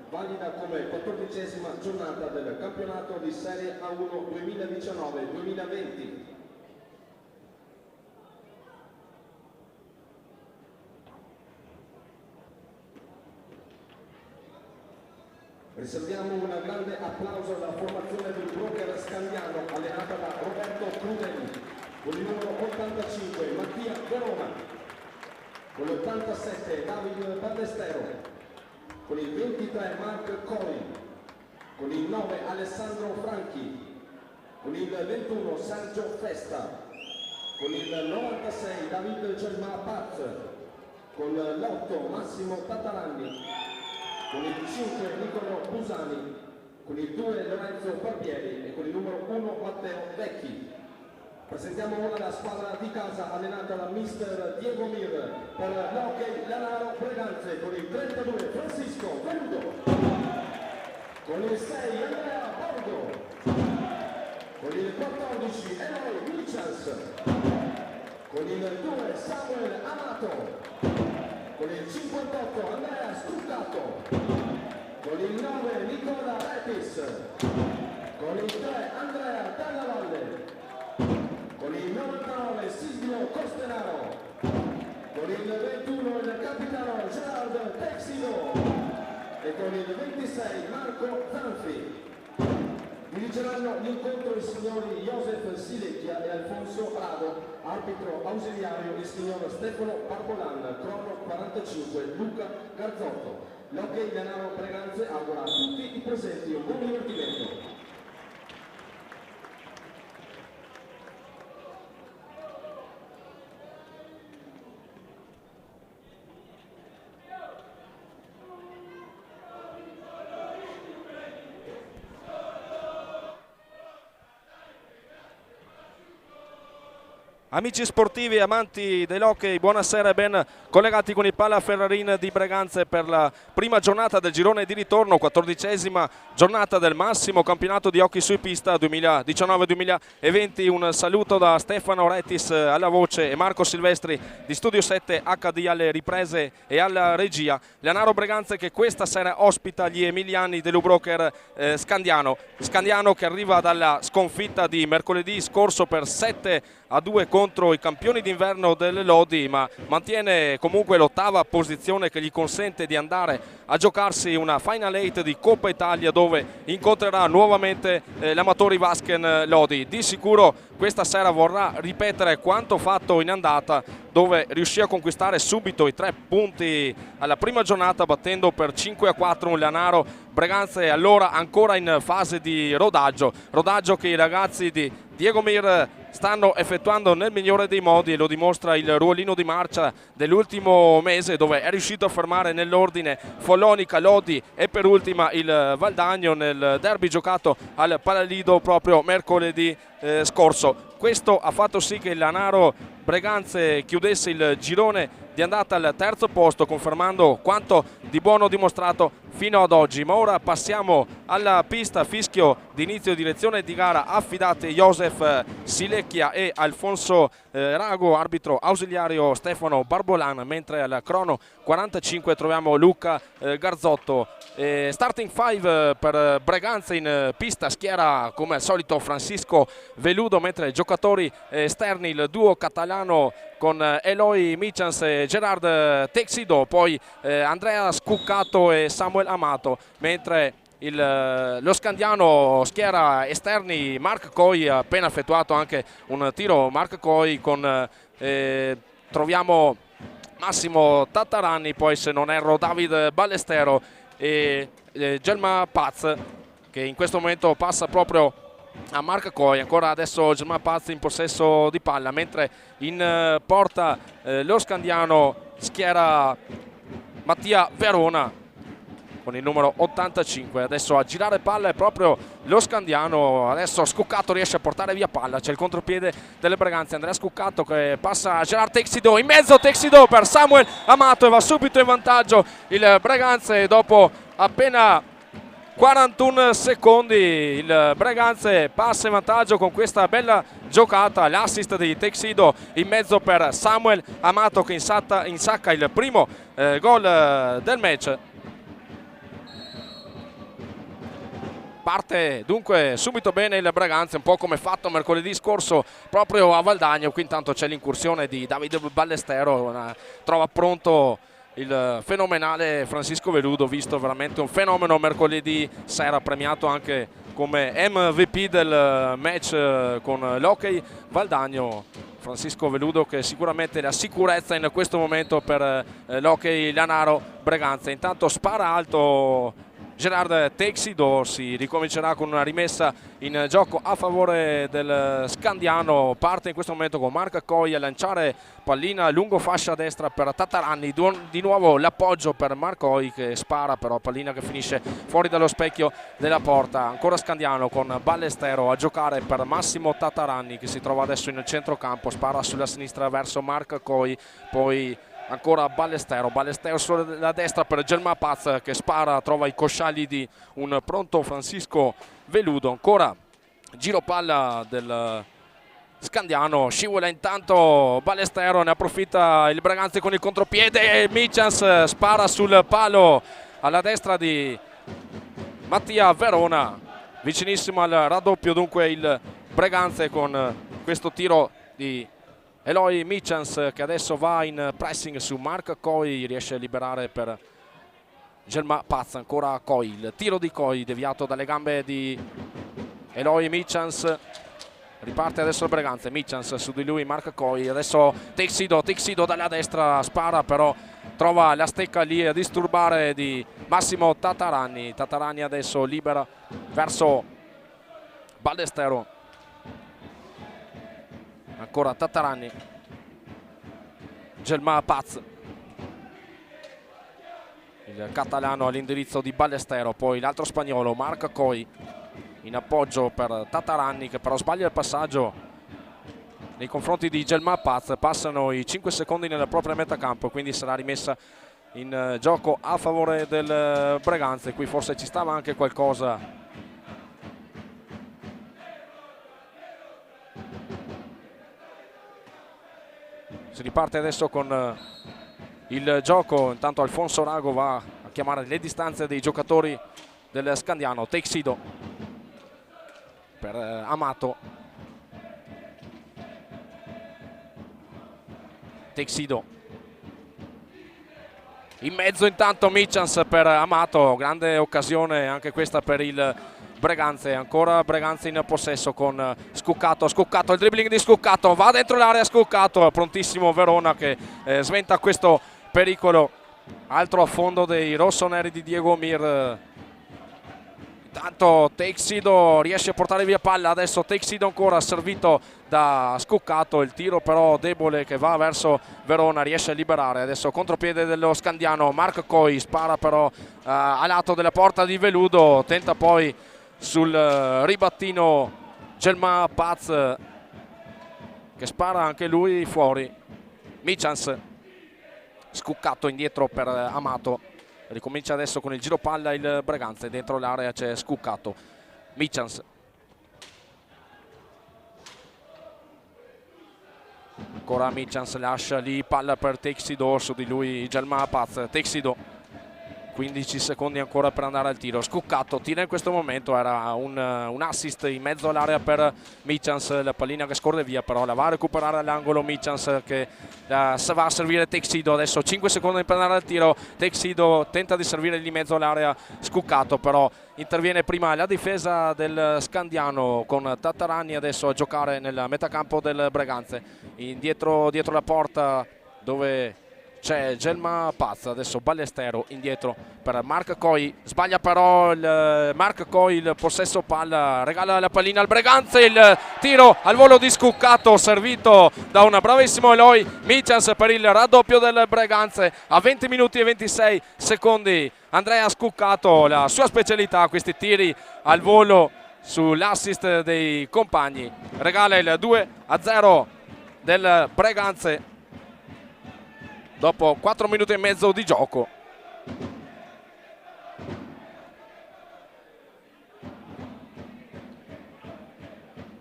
valida come 14ª giornata del campionato di Serie A1 2019-2020. Riserviamo un grande applauso alla formazione del broker scandiano allenata da Roberto Crudeli, con il numero 85 Mattia Verona, con l'87 Davide Ballestero, con il 23 Mark Cori, con il 9 Alessandro Franchi, con il 21 Sergio Festa, con il 96 David Germà Paz, con l'8 Massimo Tataranni, con il 5 Nicolo Busani, con il 2 Lorenzo Barbieri e con il numero 1 Matteo Vecchi. Presentiamo ora la squadra di casa allenata da mister Diego Mir per l'Hockey Lanaro Breganze, con il 32 Francisco Venudo, con il 6 Andrea Borgo, con il 14 Eloy Michels, con il 2 Samuel Amato, con il 58 Andrea Stuccato, con il 9 Nicola Retis, con il 3 Andrea Dalla Valle, con il 99 Silvio Costenaro, con il 21 il capitano Gerard Texido e con il 26 Marco Zanfi. Dirigeranno l'incontro i signori Josef Silecchia e Alfonso Rado, arbitro ausiliario il signor Stefano Barbolan, crono 45 Luca Garzotto. L'Hockey Lanaro Breganze augura a tutti i presenti un buon divertimento. Amici sportivi, amanti dell'hockey, buonasera e ben collegati con il Palla Ferrarin di Breganze per la prima giornata del girone di ritorno, 14ª giornata del massimo campionato di hockey su pista 2019-2020. Un saluto da Stefano Retis alla voce e Marco Silvestri di Studio 7 HD alle riprese e alla regia. Lanaro Breganze che questa sera ospita gli emiliani dell'Ubroker Scandiano che arriva dalla sconfitta di mercoledì scorso per 7-2 contro i campioni d'inverno delle Lodi, ma mantiene comunque l'ottava posizione che gli consente di andare a giocarsi una Final 8 di Coppa Italia, dove incontrerà nuovamente l'Amatori Vasken Lodi. Di sicuro questa sera vorrà ripetere quanto fatto in andata, dove riuscì a conquistare subito i 3 punti alla prima giornata, battendo per 5-4 un Lanaro Breganze allora ancora in fase di rodaggio che i ragazzi di Diego Mir stanno effettuando nel migliore dei modi, e lo dimostra il ruolino di marcia dell'ultimo mese, dove è riuscito a fermare nell'ordine Follonica, Lodi e per ultima il Valdagno nel derby giocato al Palalido proprio mercoledì scorso. Questo ha fatto sì che il Lanaro Breganze chiudesse il girone di andata al terzo posto, confermando quanto di buono dimostrato fino ad oggi. Ma ora passiamo alla pista, fischio di inizio direzione di gara affidate Josef Silecchia e Alfonso Rago, arbitro ausiliario Stefano Barbolan, mentre al crono 45 troviamo Luca Garzotto. Starting 5 per Breganze in pista, schiera come al solito Francisco Veludo, mentre giocatori esterni il duo catalano con Eloy Michels e Gerard Texido, poi Andrea Scuccato e Samuel Amato, mentre lo Scandiano schiera esterni Mark Coy, ha appena effettuato anche un tiro Mark Coy, con troviamo Massimo Tataranni, poi se non erro David Ballestero e Germà Paz, che in questo momento passa proprio a Mark Coy. Ancora adesso Germà Paz in possesso di palla, mentre in porta lo Scandiano schiera Mattia Verona con il numero 85. Adesso a girare palla è proprio lo Scandiano. Adesso Scuccato riesce a portare via palla, c'è il contropiede delle Breganze, Andrea Scuccato che passa a Gerard Texido, in mezzo Texido per Samuel Amato, e va subito in vantaggio il Breganze dopo appena 41 secondi. Il Breganze passa in vantaggio con questa bella giocata, l'assist di Texido in mezzo per Samuel Amato, che insacca il primo gol del match. Parte dunque subito bene il Braganza, un po' come fatto mercoledì scorso proprio a Valdagno. Qui intanto c'è l'incursione di Davide Ballestero, trova pronto il fenomenale Francisco Veludo, visto veramente un fenomeno mercoledì sera, premiato anche come MVP del match con l'Hockey Valdagno. Francisco Veludo, che sicuramente è la sicurezza in questo momento per l'Hockey Lanaro Braganza. Intanto spara alto Gerard Texido, si ricomincerà con una rimessa in gioco a favore del Scandiano. Parte in questo momento con Marco Coi a lanciare pallina lungo fascia destra per Tataranni, di nuovo l'appoggio per Marcoi che spara, però pallina che finisce fuori dallo specchio della porta. Ancora Scandiano con Ballestero a giocare per Massimo Tataranni, che si trova adesso in centrocampo, spara sulla sinistra verso Marco Coi, poi ancora Ballestero sulla destra per Gelma Paz che spara, trova i cosciagli di un pronto Francisco Veludo. Ancora giro palla del Scandiano, scivola intanto Ballestero, ne approfitta il Braganza con il contropiede e Michans spara sul palo alla destra di Mattia Verona, vicinissimo al raddoppio dunque il Braganza con questo tiro di Eloy Michans, che adesso va in pressing su Mark Coi, riesce a liberare per Gelma Paz. Ancora Coi, il tiro di Coi deviato dalle gambe di Eloy Michans. Riparte adesso il Braganza, Michans su di lui Mark Coi, adesso Texido dalla destra spara, però trova la stecca lì a disturbare di Massimo Tataranni. Tataranni adesso libera verso Ballestero. Ancora Tataranni, Gelma Paz, il catalano all'indirizzo di Ballestero, poi l'altro spagnolo Marc Coi in appoggio per Tataranni, che però sbaglia il passaggio nei confronti di Gelma Paz. Passano i 5 secondi nella propria metà campo, quindi sarà rimessa in gioco a favore del Braganza. Qui forse ci stava anche qualcosa Si riparte adesso con il gioco, intanto Alfonso Rago va a chiamare le distanze dei giocatori del Scandiano. Texido per Amato, Texido in mezzo intanto Michans per Amato, grande occasione anche questa per il Braganza. Ancora Braganza in possesso con Scuccato, il dribbling di Scuccato, va dentro l'area Scuccato, prontissimo Verona che sventa questo pericolo. Altro affondo dei rossoneri di Diego Mir. Intanto Texido riesce a portare via palla, adesso Texido ancora servito da Scuccato, il tiro però debole che va verso Verona, riesce a liberare, adesso contropiede dello Scandiano, Marc Coi spara però a lato della porta di Veludo, tenta poi sul ribattino Gelma Paz che spara anche lui fuori. Michans, Scuccato indietro per Amato, ricomincia adesso con il giro palla il Braganza, dentro l'area c'è Scuccato. Michans, ancora Michans, lascia lì palla per Texido, su di lui Gelma Paz. Texido, 15 secondi ancora per andare al tiro. Scuccato tira in questo momento, era un assist in mezzo all'area per Michans, la pallina che scorre via, però la va a recuperare all'angolo Michans che va a servire Texido. Adesso 5 secondi per andare al tiro. Texido tenta di servire lì in mezzo all'area Scuccato, però interviene prima la difesa del Scandiano con Tataranni adesso a giocare nel metacampo del Braganza, dietro la porta dove c'è Gelma Paz. Adesso Ballestero indietro per Marc Coi, sbaglia però Marc Coi il possesso palla, regala la pallina al Braganza, il tiro al volo di Scuccato servito da un bravissimo Eloy Michans per il raddoppio del Braganza. A 20 minuti e 26 secondi Andrea Scuccato, la sua specialità, questi tiri al volo sull'assist dei compagni, regala il 2-0 del Braganza dopo 4 minuti e mezzo di gioco.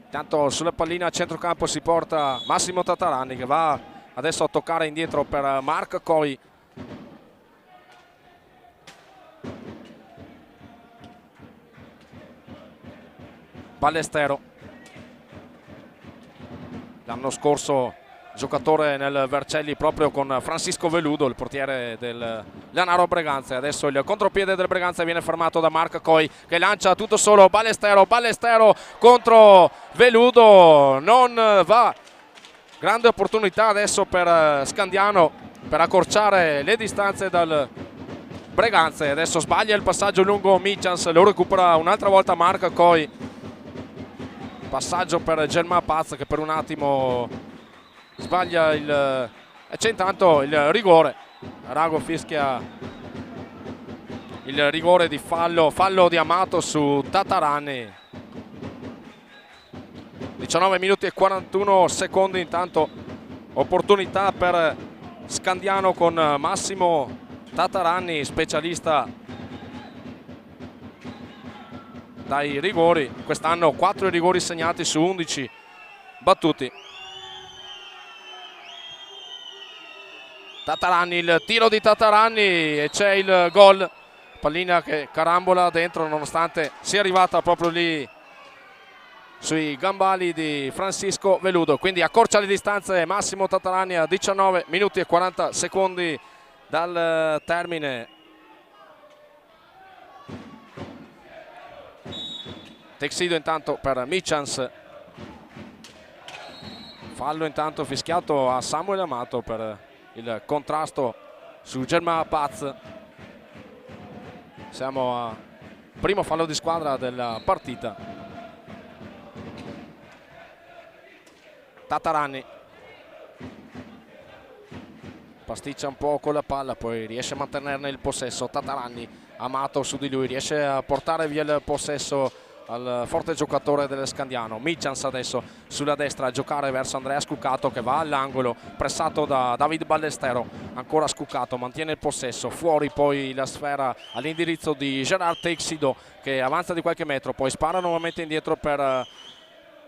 Intanto sulla pallina a centrocampo si porta Massimo Tataranni che va adesso a toccare indietro per Marc Coi. Ballestero, l'anno scorso giocatore nel Vercelli proprio con Francisco Veludo, il portiere del Leonardo Breganze. Adesso il contropiede del Breganze viene fermato da Marc Coi, che lancia tutto solo Ballestero contro Veludo, non va. Grande opportunità adesso per Scandiano per accorciare le distanze dal Breganze. Adesso sbaglia il passaggio lungo Michans, lo recupera un'altra volta Marc Coi. Passaggio per Germà Paz che per un attimo sbaglia e c'è intanto il rigore. Arago fischia il rigore di fallo di Amato su Tatarani. 19 minuti e 41 secondi, intanto opportunità per Scandiano con Massimo Tatarani, specialista dai rigori. Quest'anno 4 rigori segnati su 11 battuti. Tatarani, il tiro di Tatarani e c'è il gol. Pallina che carambola dentro nonostante sia arrivata proprio lì sui gambali di Francisco Veludo. Quindi accorcia le distanze Massimo Tatarani a 19 minuti e 40 secondi dal termine. Texido intanto per Michans. Fallo intanto fischiato a Samuel Amato per il contrasto su Germà Paz. Siamo a primo fallo di squadra della partita. Tatarani pasticcia un po' con la palla, poi riesce a mantenerne il possesso. Tatarani, Amato su di lui, riesce a portare via il possesso al forte giocatore del Scandiano. Michans adesso sulla destra a giocare verso Andrea Scuccato che va all'angolo, pressato da David Ballestero. Ancora Scuccato, mantiene il possesso, fuori poi la sfera all'indirizzo di Gerard Texido che avanza di qualche metro, poi spara nuovamente indietro per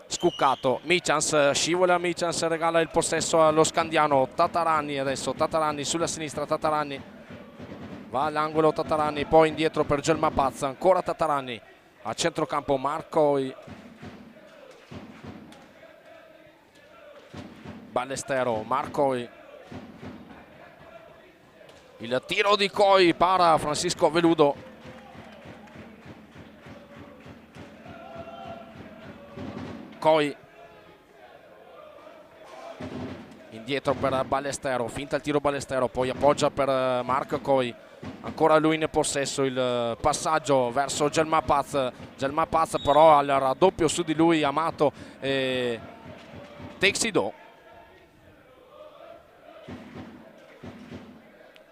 Scuccato. Michans scivola, Michans regala il possesso allo Scandiano. Tatarani adesso, Tatarani sulla sinistra, Tatarani va all'angolo, Tatarani poi indietro per Germà Paz, ancora Tatarani a centrocampo. Marcoi, Ballestero, Marcoi, il tiro di Coi, para Francisco Veludo. Coi indietro per Ballestero, finta il tiro Ballestero, poi appoggia per Marc Coi, ancora lui nel possesso, il passaggio verso Germà Paz. Germà Paz però al raddoppio su di lui Amato e Texido.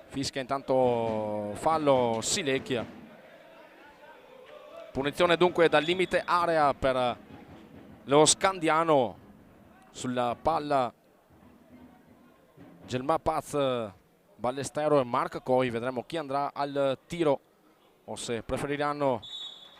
Fischia intanto fallo Silecchia. Punizione dunque dal limite area per lo Scandiano. Sulla palla Germà Paz, Ballestero e Marc Coi. Vedremo chi andrà al tiro o se preferiranno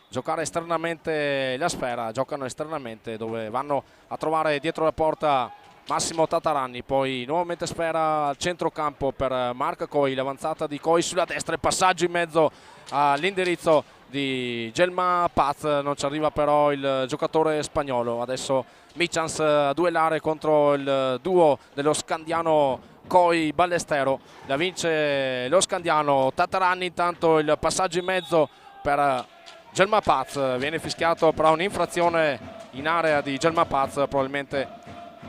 giocare esternamente la sfera. Giocano esternamente dove vanno a trovare dietro la porta Massimo Tatarani, poi nuovamente sfera al centrocampo per Marc Coi, l'avanzata di Coi sulla destra, il passaggio in mezzo all'indirizzo di Germà Paz, non ci arriva però il giocatore spagnolo. Adesso Michans a duellare contro il duo dello Scandiano Coi Ballestero, la vince lo Scandiano. Tatarani intanto, il passaggio in mezzo per Germà Paz, viene fischiato però un'infrazione in area di Germà Paz, probabilmente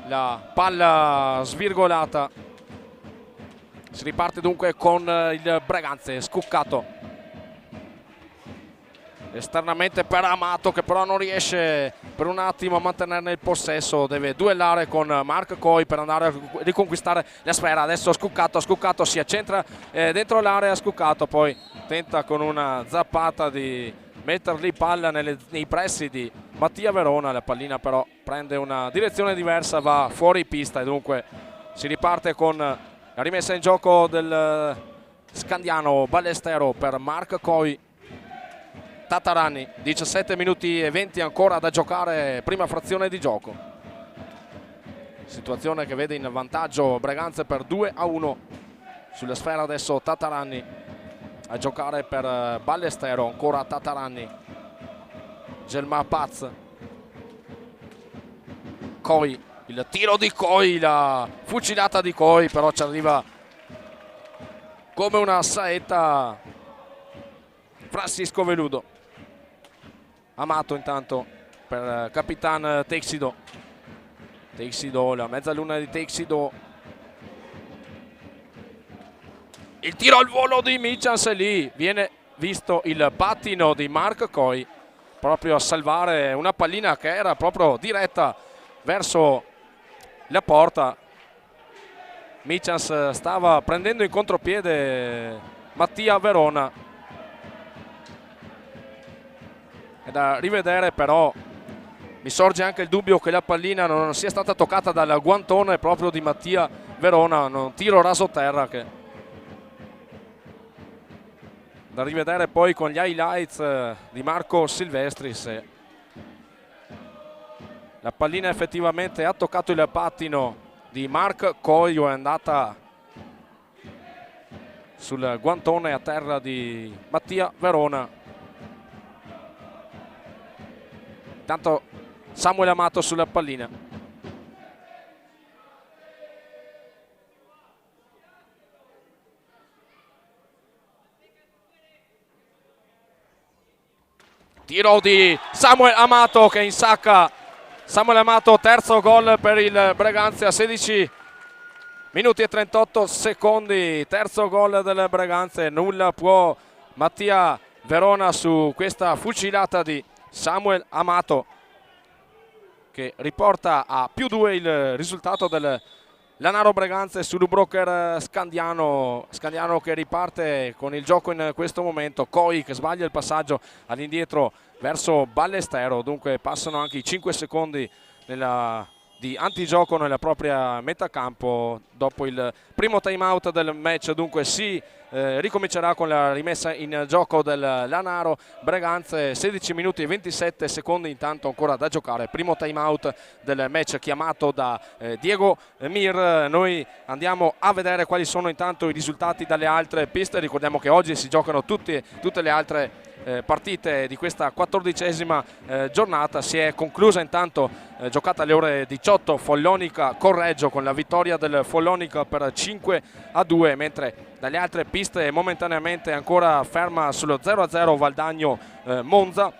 la palla svirgolata. Si riparte dunque con il Breganze. Scuccato esternamente per Amato che però non riesce per un attimo a mantenerne il possesso, deve duellare con Marc Coi per andare a riconquistare la sfera. Adesso Scuccato si accentra dentro l'area, Scuccato poi tenta con una zappata di metterli palla nei pressi di Mattia Verona. La pallina però prende una direzione diversa, va fuori pista e dunque si riparte con la rimessa in gioco del Scandiano. Ballestero per Marc Coi. Tatarani, 17 minuti e 20 ancora da giocare, prima frazione di gioco. Situazione che vede in vantaggio Breganze per 2-1. Sulla sfera adesso Tatarani a giocare per Ballestero, ancora Tatarani. Germà Paz Coi, il tiro di Coi, la fucilata di Coi, però ci arriva come una saetta Francisco Veludo. Amato intanto per Capitan Texido. Texido, la mezzaluna di Texido. Il tiro al volo di Michans, lì viene visto il pattino di Mark Coi proprio a salvare una pallina che era proprio diretta verso la porta. Michans stava prendendo in contropiede Mattia Verona. È da rivedere, però mi sorge anche il dubbio che la pallina non sia stata toccata dal guantone proprio di Mattia Verona, un tiro raso terra che da rivedere poi con gli highlights di Marco Silvestri se la pallina effettivamente ha toccato il pattino di Mark Coi o è andata sul guantone a terra di Mattia Verona. Intanto Samuel Amato sulla pallina. Tiro di Samuel Amato che insacca. Samuel Amato, terzo gol per il Breganze a 16 minuti e 38 secondi. Terzo gol del Breganze. Nulla può Mattia Verona su questa fucilata di Samuel Amato, che riporta a +2 il risultato del Lanaro Breganze sull'Ubroker Scandiano che riparte con il gioco in questo momento. Coi che sbaglia il passaggio all'indietro verso Ballestero, dunque passano anche i 5 secondi di antigioco nella propria metà campo dopo il primo time out del match. Dunque si ricomincerà con la rimessa in gioco del Lanaro Breganze. 16 minuti e 27 secondi intanto ancora da giocare, primo time out del match chiamato da Diego Mir. Noi andiamo a vedere quali sono intanto i risultati dalle altre piste. Ricordiamo che oggi si giocano tutte le altre partite di questa 14ª giornata. Si è conclusa intanto giocata alle ore 18 Follonica Correggio con la vittoria del Follonica per 5-2, mentre dalle altre piste momentaneamente ancora ferma sullo 0-0 Valdagno Monza,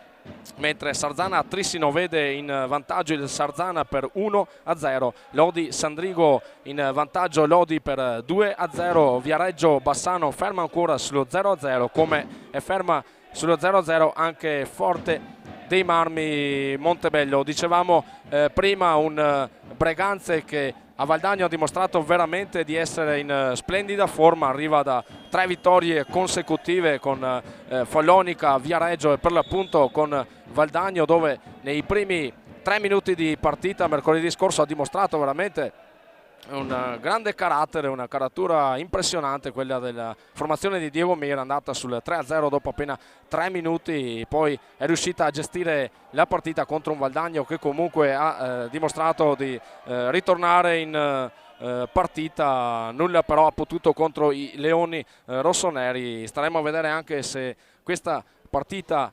mentre Sarzana Trissino vede in vantaggio il Sarzana per 1-0, Lodi Sandrigo in vantaggio Lodi per 2-0, Viareggio Bassano ferma ancora sullo 0-0, come è ferma sullo 0-0 anche Forte dei Marmi Montebello. Dicevamo prima un Breganze che a Valdagno ha dimostrato veramente di essere in splendida forma, arriva da 3 vittorie consecutive con Follonica, Viareggio e per l'appunto con Valdagno, dove nei primi 3 minuti di partita mercoledì scorso ha dimostrato veramente un grande carattere, una caratura impressionante, quella della formazione di Diego Mir, andata sul 3-0 dopo appena 3 minuti, poi è riuscita a gestire la partita contro un Valdagno che comunque ha dimostrato di ritornare in partita. Nulla però ha potuto contro i Leoni rossoneri. Staremo a vedere anche se questa partita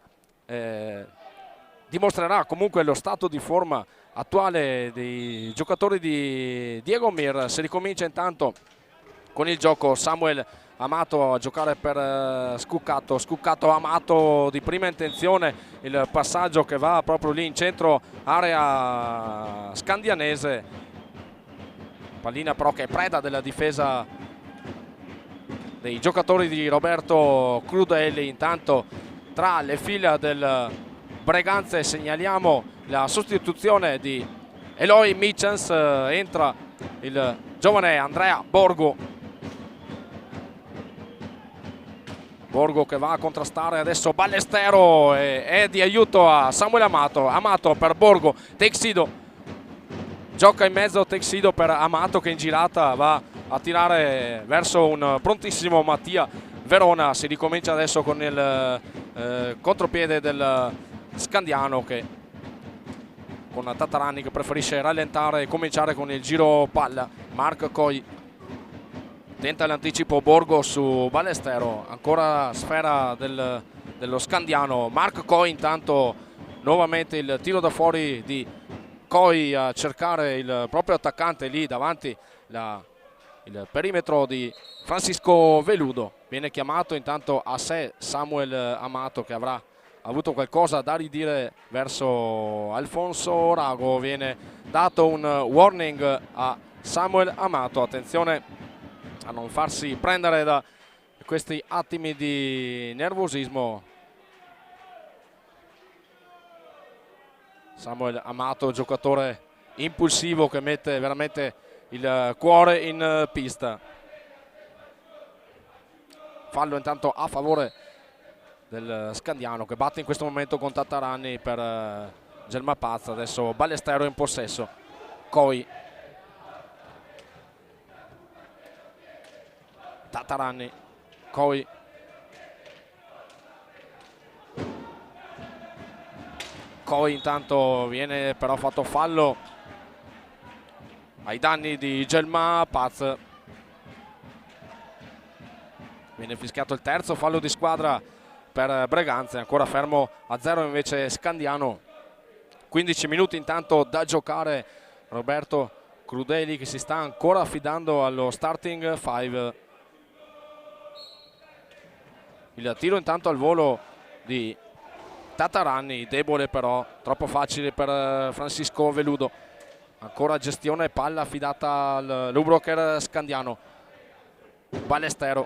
dimostrerà comunque lo stato di forma attuale dei giocatori di Diego Mir. Si ricomincia intanto con il gioco. Samuel Amato a giocare per Scuccato Amato di prima intenzione, il passaggio che va proprio lì in centro area scandianese, pallina però che è preda della difesa dei giocatori di Roberto Crudelli. Intanto tra le fila del Breganze segnaliamo la sostituzione di Eloy Michens, entra il giovane Andrea Borgo che va a contrastare adesso Ballestero e è di aiuto a Samuel Amato per Borgo. Texido gioca in mezzo, Texido per Amato che in girata va a tirare verso un prontissimo Mattia Verona. Si ricomincia adesso con il contropiede del Scandiano, che con Tatarani che preferisce rallentare e cominciare con il giro palla. Mark Coi tenta l'anticipo, Borgo su Ballestero, ancora sfera dello Scandiano. Mark Coi intanto nuovamente il tiro da fuori di Coi a cercare il proprio attaccante lì davanti il perimetro di Francisco Veludo. Viene chiamato intanto a sé Samuel Amato, che avrà avuto qualcosa da ridire verso Alfonso Rago. Viene dato un warning a Samuel Amato, attenzione a non farsi prendere da questi attimi di nervosismo. Samuel Amato, giocatore impulsivo che mette veramente il cuore in pista. Fallo intanto a favore del Scandiano, che batte in questo momento con Tatarani per Gelma Pazza. Adesso Ballestero in possesso. Coi, Tatarani, Coi, Coi intanto viene però fatto fallo ai danni di Gelma Paz. Viene fischiato il terzo fallo di squadra per Breganze, ancora fermo a 0 invece Scandiano. 15 minuti intanto da giocare. Roberto Crudeli che si sta ancora affidando allo starting 5. Il tiro intanto al volo di Tatarani, debole però, troppo facile per Francisco Veludo. Ancora gestione palla affidata al Lubrocker Scandiano. Ballestero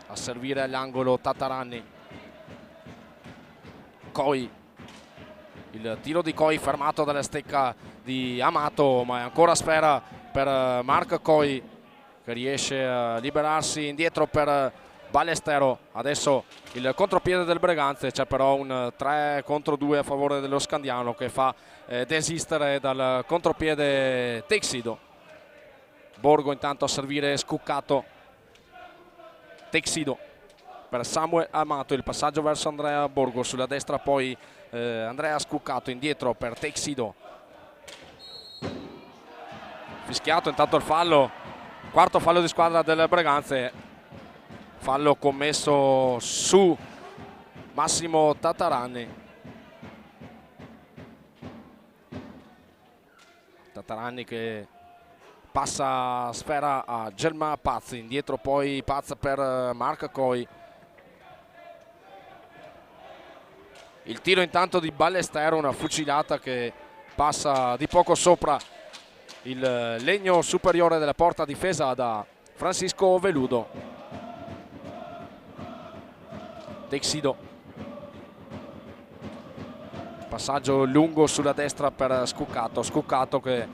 a servire all'angolo Tatarani. Coi, il tiro di Coi fermato dalla stecca di Amato, ma è ancora sfera per Marc Coi, che riesce a liberarsi indietro per Ballestero. Adesso il contropiede del Breganze, c'è però un 3 contro 2 a favore dello Scandiano che fa desistere dal contropiede Texido. Borgo intanto a servire Scuccato. Texido per Samuel Amato, il passaggio verso Andrea Borgo, sulla destra poi Andrea Scuccato, indietro per Texido. Fischiato intanto il fallo, quarto fallo di squadra del Breganze, fallo commesso su Massimo Tatarani. Tatarani che passa sfera a Gelma Paz, indietro poi Paz per Marc Coi. Il tiro intanto di Ballestero, una fucilata che passa di poco sopra il legno superiore della porta difesa da Francisco Veludo. Texido, passaggio lungo sulla destra per Scuccato. Scuccato che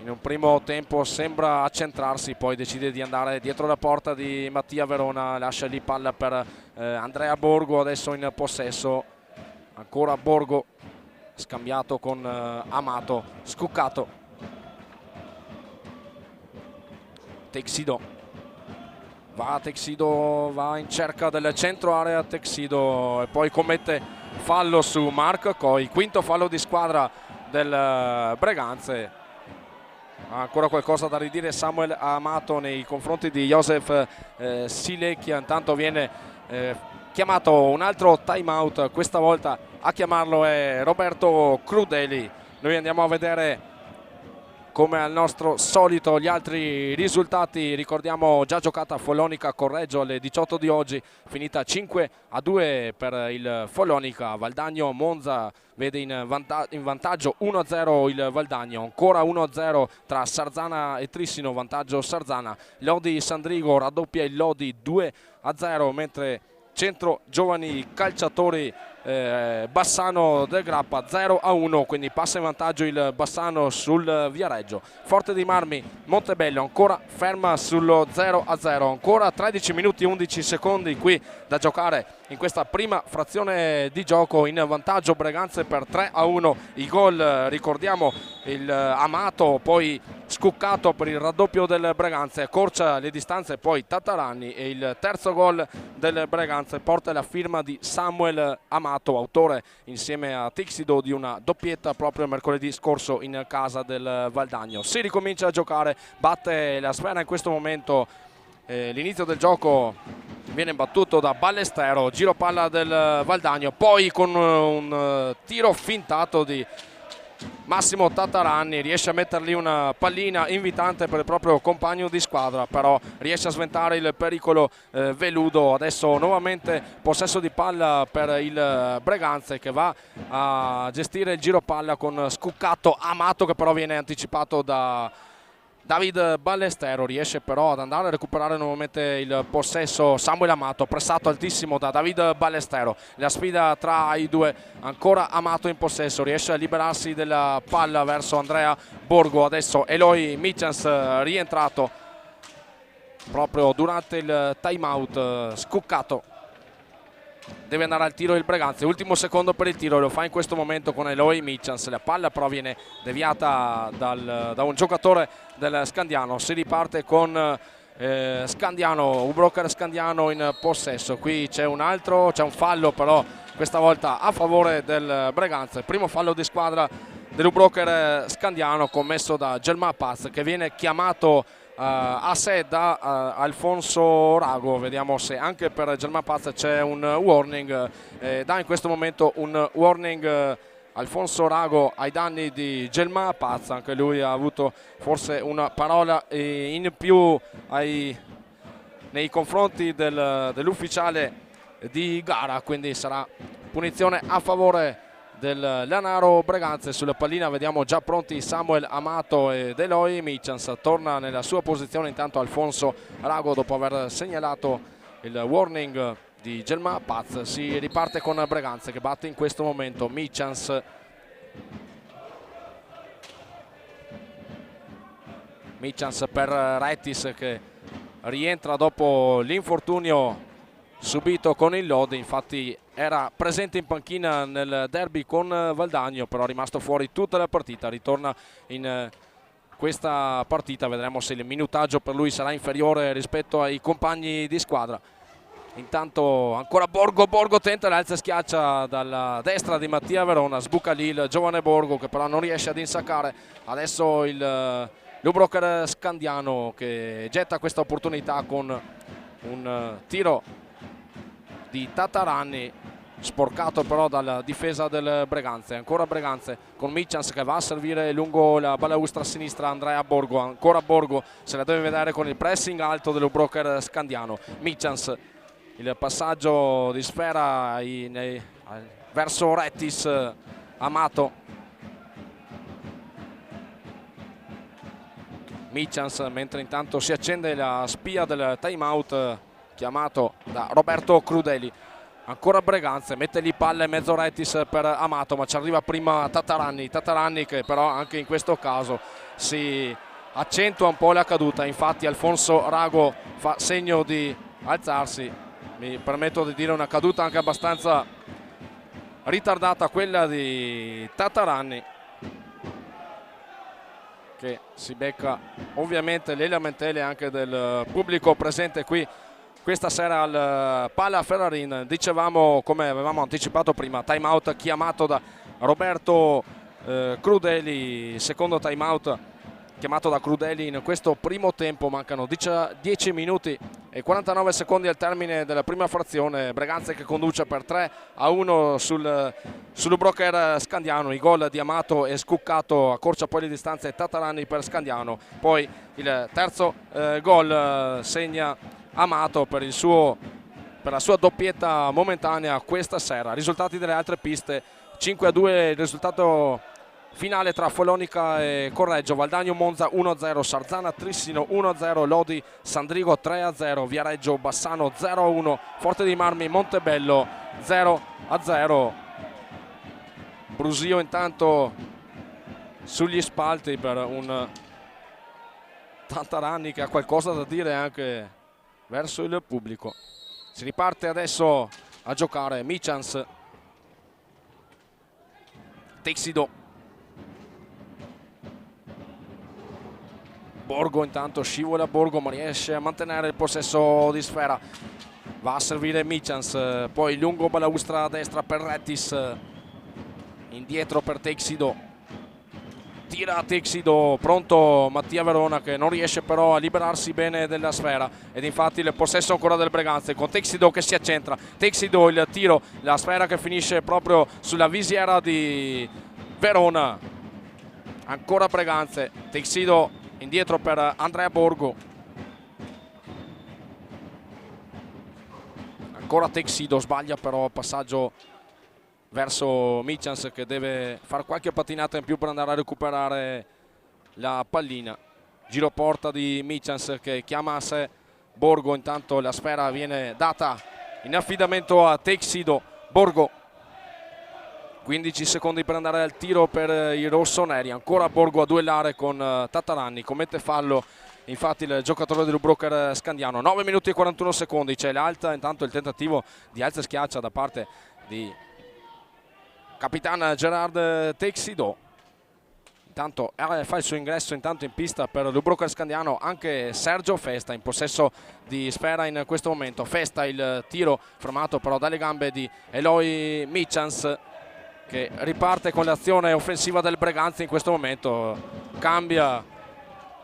in un primo tempo sembra accentrarsi, poi decide di andare dietro la porta di Mattia Verona, lascia lì palla per Andrea Borgo, adesso in possesso. Ancora Borgo scambiato con Amato. Scuccato, Texido va in cerca del centro area. Texido e poi commette fallo su Marc Coi, quinto fallo di squadra del Breganze. Ancora qualcosa da ridire Samuel Amato nei confronti di Josef Silecchia. Intanto viene chiamato un altro time out, questa volta a chiamarlo è Roberto Crudeli. Noi andiamo a vedere come al nostro solito gli altri risultati. Ricordiamo già giocata Follonica Correggio alle 18 di oggi, finita 5-2 per il Follonica. Valdagno Monza vede in vantaggio 1-0 il Valdagno, ancora 1-0 tra Sarzana e Trissino, vantaggio Sarzana. Lodi Sandrigo raddoppia il Lodi 2-0, mentre Centro Giovani Calciatori Bassano del Grappa 0-1, quindi passa in vantaggio il Bassano sul Viareggio. Forte dei Marmi Montebello ancora ferma sullo 0-0, ancora 13 minuti e 11 secondi qui da giocare in questa prima frazione di gioco. In vantaggio Breganze per 3-1, i gol ricordiamo il Amato, poi Scuccato per il raddoppio del Breganze, accorcia le distanze poi Tatarani, e il terzo gol del Breganze porta la firma di Samuel Amato, autore insieme a Texido di una doppietta proprio mercoledì scorso in casa del Valdagno. Si ricomincia a giocare, batte la sfera in questo momento. L'inizio del gioco viene battuto da Ballestero, giro palla del Valdagno, poi con un tiro fintato di Massimo Tataranni riesce a metterlì una pallina invitante per il proprio compagno di squadra, però riesce a sventare il pericolo veludo. Adesso nuovamente possesso di palla per il Breganze, che va a gestire il giro palla con Scuccato. Amato, che però viene anticipato da David Ballestero, riesce però ad andare a recuperare nuovamente il possesso. Samuel Amato, pressato altissimo da David Ballestero. La sfida tra i due, ancora Amato in possesso, riesce a liberarsi della palla verso Andrea Borgo. Adesso Eloy Michels, rientrato proprio durante il time out. Scuccato, deve andare al tiro il Breganze, ultimo secondo per il tiro, lo fa in questo momento con Eloy Michels. La palla però viene deviata da un giocatore del Scandiano. Si riparte con Scandiano, Ubroker Scandiano in possesso. Qui c'è un fallo però questa volta a favore del Breganze. Primo fallo di squadra dell'Ubroker Scandiano commesso da Gelma Paz, che viene chiamato a sé da Alfonso Rago. Vediamo se anche per Gelma Paz c'è un warning. Dà in questo momento un warning Alfonso Rago ai danni di Gelma Paz. Anche lui ha avuto forse una parola in più nei confronti dell'ufficiale di gara, quindi sarà punizione a favore del Lanaro Breganze. Sulla pallina vediamo già pronti Samuel Amato ed Eloy Michels. Torna nella sua posizione intanto Alfonso Rago dopo aver segnalato il warning di Gelma Paz. Si riparte con Breganze, che batte in questo momento Michels. Michels per Rettis, che rientra dopo l'infortunio subito con il Lodi. Infatti era presente in panchina nel derby con Valdagno, però è rimasto fuori tutta la partita. Ritorna in questa partita, vedremo se il minutaggio per lui sarà inferiore rispetto ai compagni di squadra. Intanto ancora Borgo tenta l'alza e schiaccia dalla destra di Mattia Verona. Sbuca lì il giovane Borgo, che però non riesce ad insaccare. Adesso l'Ubroker Scandiano, che getta questa opportunità con un tiro di Tataranni, sporcato però dalla difesa del Breganze. Ancora Breganze con Michels, che va a servire lungo la balaustra sinistra Andrea Borgo. Ancora Borgo, se la deve vedere con il pressing alto dell'Ubroker Scandiano. Michels, il passaggio di sfera verso Rettis. Amato, Michels, mentre intanto si accende la spia del time out chiamato da Roberto Crudeli. Ancora Breganze, mette lì palla in mezzo Rettis per Amato, ma ci arriva prima Tataranni, che però anche in questo caso si accentua un po' la caduta. Infatti Alfonso Rago fa segno di alzarsi. Mi permetto di dire una caduta anche abbastanza ritardata quella di Tataranni, che si becca ovviamente le lamentele anche del pubblico presente qui questa sera al Pala Ferrarin. Dicevamo, come avevamo anticipato prima, time out chiamato da Roberto Crudeli. Secondo time out chiamato da Crudeli in questo primo tempo. Mancano 10 minuti e 49 secondi al termine della prima frazione. Breganze che conduce per 3-1 sull'Ubroker Scandiano. I gol di Amato e Scuccato, accorcia poi le distanze Tataranni per Scandiano. Poi il terzo gol segna Amato per la sua doppietta momentanea questa sera. Risultati delle altre piste: 5-2 il risultato finale tra Follonica e Correggio, Valdagno Monza 1-0, Sarzana Trissino 1-0, Lodi Sandrigo 3-0, Viareggio Bassano 0-1, Forte dei Marmi Montebello 0-0. Brusio intanto sugli spalti per un Tataranni che ha qualcosa da dire anche verso il pubblico. Si riparte adesso a giocare Michels, Texido, Borgo intanto scivola Borgo, ma riesce a mantenere il possesso di sfera. Va a servire Michels, poi lungo balaustra a destra per Rettis, indietro per Texido. Tira Texido, pronto Mattia Verona, che non riesce però a liberarsi bene della sfera, ed infatti il possesso ancora del Breganze con Texido che si accentra. Texido, il tiro, la sfera che finisce proprio sulla visiera di Verona. Ancora Breganze, Texido indietro per Andrea Borgo. Ancora Texido, sbaglia però passaggio verso Michans che deve fare qualche patinata in più per andare a recuperare la pallina. Giro porta di Michans che chiama a sé Borgo, intanto la sfera viene data in affidamento a Texido. Borgo, 15 secondi per andare al tiro per i rossoneri. Ancora Borgo a duellare con Tataranni, commette fallo infatti il giocatore del Broker Scandiano. 9 minuti e 41 secondi, c'è l'alta, intanto il tentativo di alza e schiaccia da parte di Capitan Gerard Texido. Intanto fa il suo ingresso intanto in pista per il Broker Scandiano anche Sergio Festa, in possesso di sfera in questo momento. Festa, il tiro fermato però dalle gambe di Eloy Michans, che riparte con l'azione offensiva del Breganze. In questo momento cambia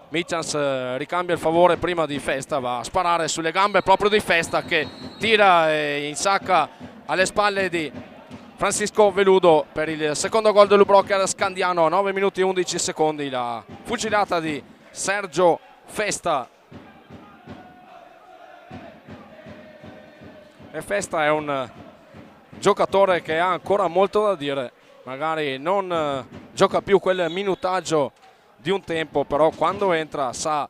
Michans, ricambia il favore prima di Festa, va a sparare sulle gambe proprio di Festa che tira e insacca alle spalle di Francisco Veludo per il secondo gol dell'Ubroker Scandiano. 9 minuti e 11 secondi, la fucilata di Sergio Festa. E Festa è un giocatore che ha ancora molto da dire, magari non gioca più quel minutaggio di un tempo, però quando entra sa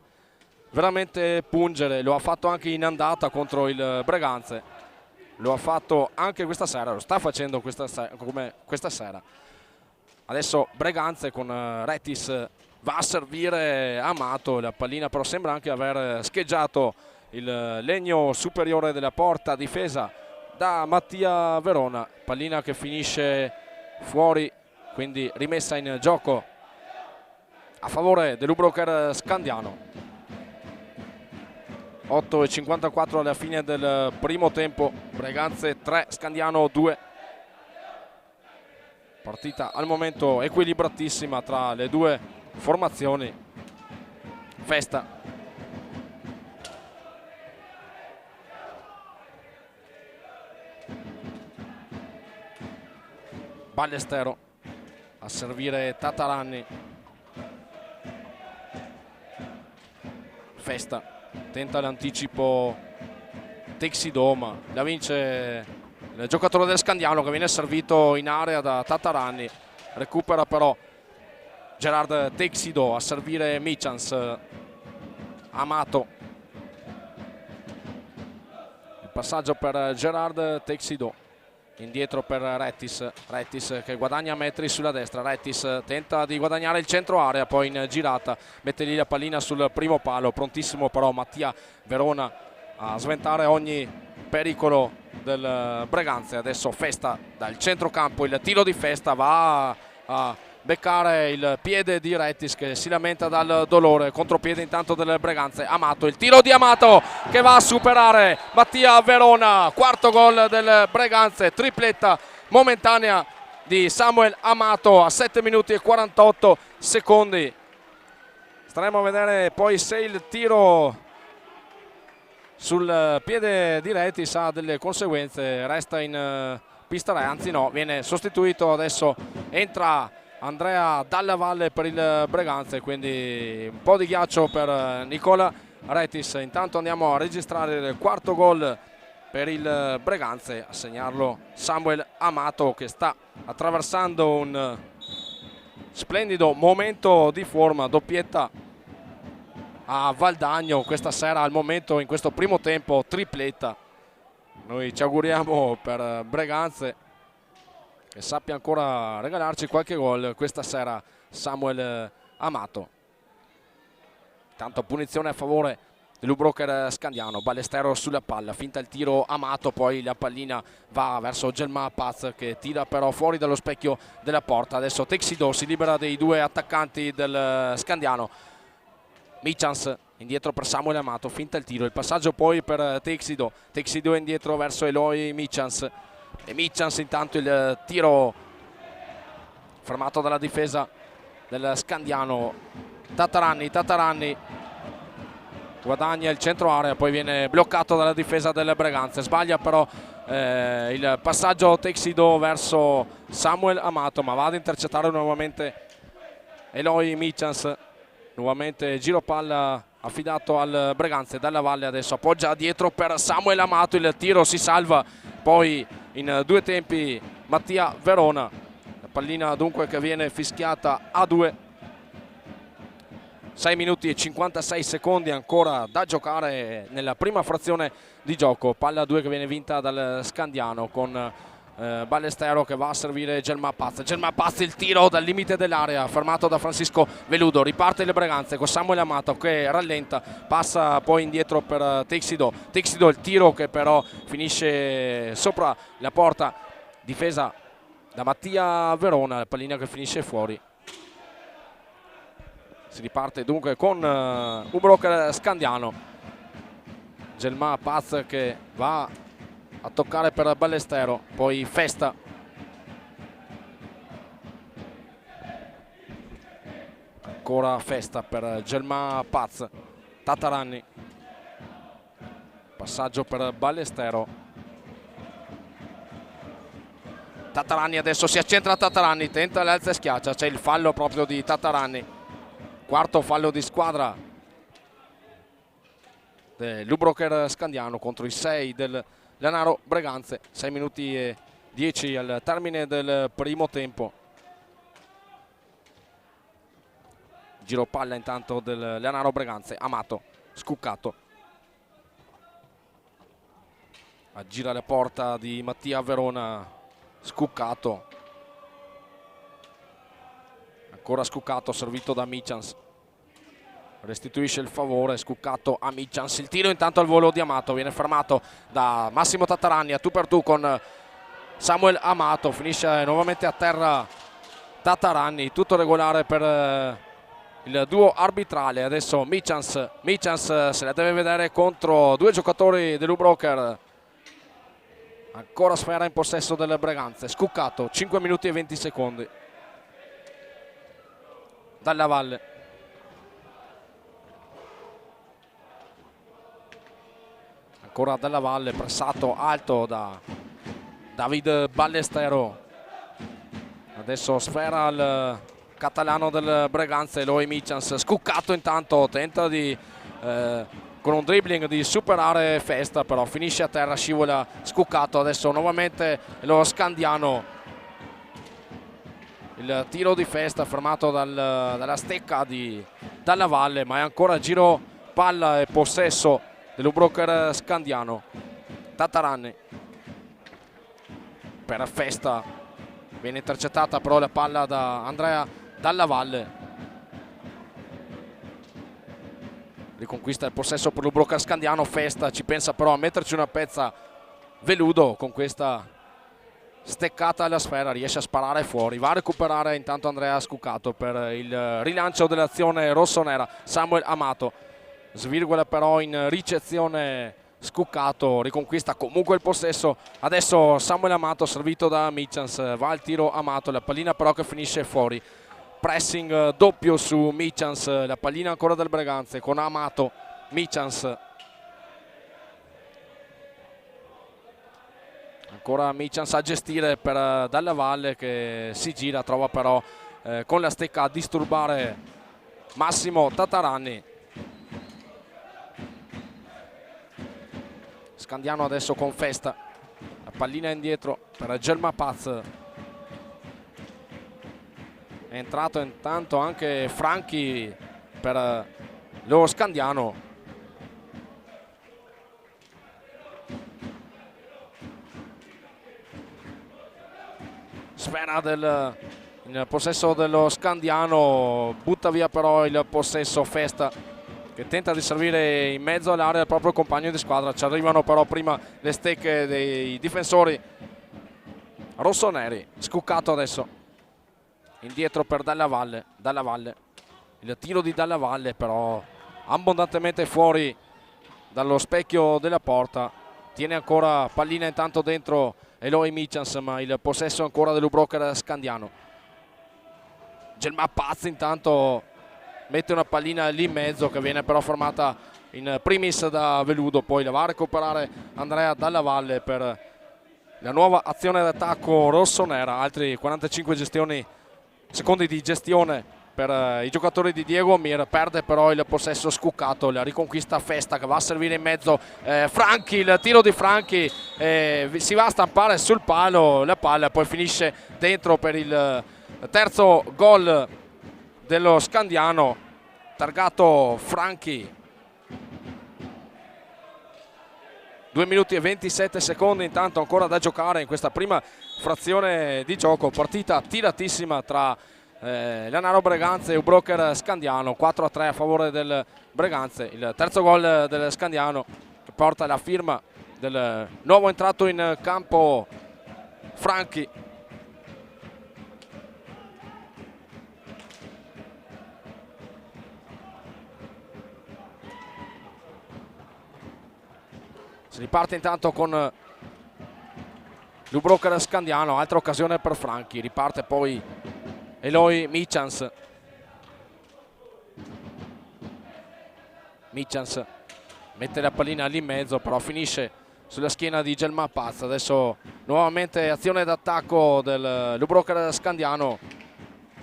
veramente pungere. Lo ha fatto anche in andata contro il Breganze, lo ha fatto anche questa sera, lo sta facendo questa sera. Adesso Breganze con Rettis va a servire Amato, la pallina però sembra anche aver scheggiato il legno superiore della porta, difesa da Mattia Verona, pallina che finisce fuori, quindi rimessa in gioco a favore dell'Ubroker Scandiano. 8:54 alla fine del primo tempo, Breganze 3, Scandiano 2. Partita al momento equilibratissima tra le due formazioni. Festa, Ballestero a servire Tataranni. Festa tenta l'anticipo Texido, ma la vince il giocatore del Scandiano che viene servito in area da Tataranni. Recupera però Gerard Texido a servire Michans. Amato, il passaggio per Gerard Texido, indietro per Rettis che guadagna metri sulla destra. Rettis tenta di guadagnare il centro area, poi in girata mette lì la pallina sul primo palo. Prontissimo però Mattia Verona a sventare ogni pericolo del Breganze. Adesso Festa dal centrocampo, il tiro di Festa va a beccare il piede di Rettis che si lamenta dal dolore. Contropiede intanto del Breganze. Amato, il tiro di Amato che va a superare Mattia Verona. Quarto gol del Breganze, tripletta momentanea di Samuel Amato a 7 minuti e 48 secondi. Staremo a vedere poi se il tiro sul piede di Rettis ha delle conseguenze. Resta in pista, anzi no, viene sostituito. Adesso entra Andrea Dalla Valle per il Breganze, quindi un po' di ghiaccio per Nicola Rettis. Intanto andiamo a registrare il quarto gol per il Breganze, a segnarlo Samuel Amato che sta attraversando un splendido momento di forma. Doppietta a Valdagno questa sera, al momento in questo primo tempo tripletta. Noi ci auguriamo per Breganze che sappia ancora regalarci qualche gol questa sera Samuel Amato. Tanto punizione a favore dell'Ubroker Scandiano. Ballestero sulla palla, finta il tiro Amato, poi la pallina va verso Gelma Paz che tira però fuori dallo specchio della porta. Adesso Texido si libera dei due attaccanti del Scandiano. Michans indietro per Samuel Amato, finta il tiro, il passaggio poi per Texido. Texido indietro verso Eloy Michans. E Michans intanto il tiro fermato dalla difesa del Scandiano. Tataranni guadagna il centro area, poi viene bloccato dalla difesa del Breganze. Sbaglia però il passaggio Texido verso Samuel Amato, ma va ad intercettare nuovamente Eloy Michans, nuovamente giro palla affidato al Breganze. Dalla Valle adesso appoggia dietro per Samuel Amato, il tiro si salva poi in due tempi Mattia Verona. La pallina dunque che viene fischiata a 2. 6 minuti e 56 secondi ancora da giocare nella prima frazione di gioco. Palla a 2 che viene vinta dal Scandiano con Ballestero che va a servire Gelma Paz. Gelma Paz, il tiro dal limite dell'area fermato da Francisco Veludo. Riparte le Breganze con Samuel Amato che rallenta, passa poi indietro per Texido. Texido, il tiro che però finisce sopra la porta, difesa da Mattia Verona. La pallina che finisce fuori. Si riparte dunque con un broker Scandiano. Gelma Paz che va a toccare per Ballestero, poi Festa. Ancora Festa per Gelma Paz. Tataranni. Passaggio per Ballestero. Tataranni adesso si accentra Tataranni, tenta l'alza e schiaccia, c'è il fallo proprio di Tataranni. Quarto fallo di squadra dell'Ubroker Scandiano contro i 6 del Lanaro Breganze. 6 minuti e 10 al termine del primo tempo. Giro palla intanto del Lanaro Breganze. Amato, Scuccato. Aggira la porta di Mattia Verona. Scuccato. Ancora Scuccato, servito da Michans. Restituisce il favore, Scuccato a Michans. Il tiro intanto al volo di Amato, viene fermato da Massimo Tataranni a tu per tu con Samuel Amato. Finisce nuovamente a terra Tataranni, tutto regolare per il duo arbitrale. Adesso Michans se la deve vedere contro due giocatori dell'Ubroker. Ancora sfera in possesso delle Breganze. Scuccato, 5 minuti e 20 secondi. Dalla Valle. Ancora Dalla Valle, pressato alto da David Ballestero. Adesso sfera al catalano del Breganze, Eloy Michans. Scuccato intanto, tenta di con un dribbling di superare Festa, però finisce a terra, scivola Scuccato. Adesso nuovamente lo Scandiano. Il tiro di Festa fermato dalla stecca di Dalla Valle, ma è ancora giro palla e possesso dell'Ubroker Scandiano. Tataranni per Festa, viene intercettata però la palla da Andrea Dalla Valle. Riconquista il possesso per l'Ubroker Scandiano. Festa ci pensa però a metterci una pezza Veludo con questa steccata alla sfera, riesce a sparare fuori, va a recuperare intanto Andrea Scuccato per il rilancio dell'azione rossonera. Samuel Amato svirgola però in ricezione Scuccato, riconquista comunque il possesso. Adesso Samuel Amato servito da Michans, va al tiro Amato, la pallina però che finisce fuori. Pressing doppio su Michans, la pallina ancora del Breganze con Amato, Michans. Ancora Michans a gestire per Dalla Valle che si gira, trova però con la stecca a disturbare Massimo Tataranni. Scandiano adesso con Festa, la pallina indietro per Gelma Paz. È entrato intanto anche Franchi per lo Scandiano. Sfera in possesso dello Scandiano, butta via però il possesso Festa che tenta di servire in mezzo all'area del proprio compagno di squadra. Ci arrivano però prima le stecche dei difensori rossoneri. Scuccato adesso indietro per Dalla Valle. Il tiro di Dalla Valle però abbondantemente fuori dallo specchio della porta. Tiene ancora pallina intanto dentro Eloy Michans, ma il possesso ancora dell'Ubroker Scandiano. Gelma Paz intanto mette una pallina lì in mezzo che viene però fermata in primis da Veludo, poi la va a recuperare Andrea Dalla Valle per la nuova azione d'attacco rossonera. Altri 45 secondi di gestione per i giocatori di Diego Mir, perde però il possesso Scuccato, la riconquista Festa che va a servire in mezzo Franchi, il tiro di Franchi si va a stampare sul palo la palla, poi finisce dentro per il terzo gol dello Scandiano, targato Franchi. 2 minuti e 27 secondi intanto ancora da giocare in questa prima frazione di gioco, partita tiratissima tra Lanaro Breganze e Ubroker Scandiano, 4-3 a favore del Breganze, il terzo gol del Scandiano che porta la firma del nuovo entrato in campo Franchi. Si riparte intanto con l'Ubroker Scandiano, altra occasione per Franchi, riparte poi Eloy Michans. Michans mette la pallina lì in mezzo, però finisce sulla schiena di Gelma Paz. Adesso nuovamente azione d'attacco dell'Ubroker Scandiano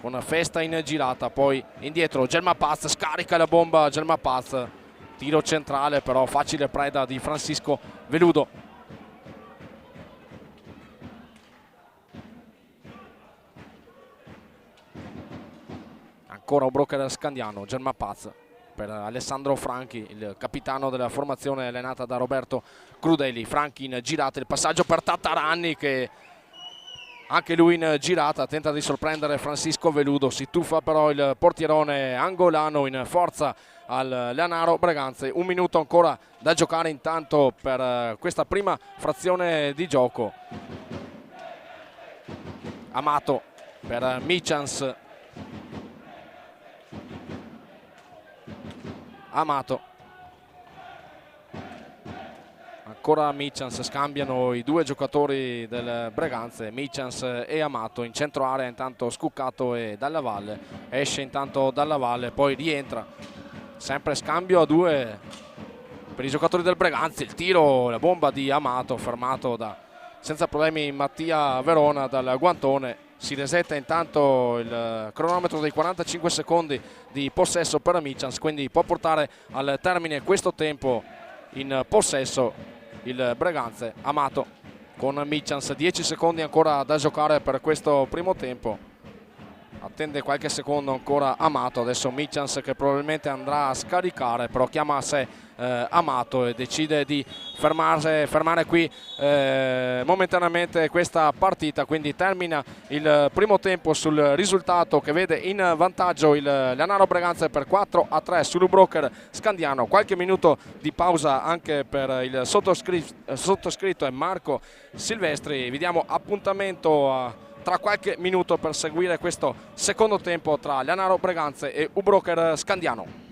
con Festa in girata, poi indietro Gelma Paz, scarica la bomba Gelma Paz, tiro centrale però facile preda di Francisco Veludo. Ancora Ubroker Scandiano, Gelma Paz per Alessandro Franchi, il capitano della formazione allenata da Roberto Crudeli. Franchi in girata, il passaggio per Tattaranni che anche lui in girata tenta di sorprendere Francisco Veludo, si tuffa però il portierone angolano in forza al Lanaro Breganze. 1 minuto ancora da giocare intanto per questa prima frazione di gioco. Amato per Michans, Amato, ancora Michans, scambiano i due giocatori del Breganze, Michans e Amato. In centro area intanto Scuccato e Dalla Valle, esce intanto Dalla Valle, poi rientra, sempre scambio a due per i giocatori del Breganze. Il tiro, la bomba di Amato, fermato senza problemi Mattia Verona dal guantone. Si resetta intanto il cronometro dei 45 secondi di possesso per Michans, quindi può portare al termine questo tempo in possesso il Breganze. Amato con Michans, 10 secondi ancora da giocare per questo primo tempo, attende qualche secondo ancora Amato. Adesso Michans che probabilmente andrà a scaricare, però chiama a sé Amato e decide di fermare qui momentaneamente questa partita, quindi termina il primo tempo sul risultato che vede in vantaggio il Lanaro Breganze per 4-3 sull'Ubroker Scandiano. Qualche minuto di pausa anche per il sottoscritto e Marco Silvestri. Vi diamo appuntamento tra qualche minuto per seguire questo secondo tempo tra Lanaro Breganze e Ubroker Scandiano.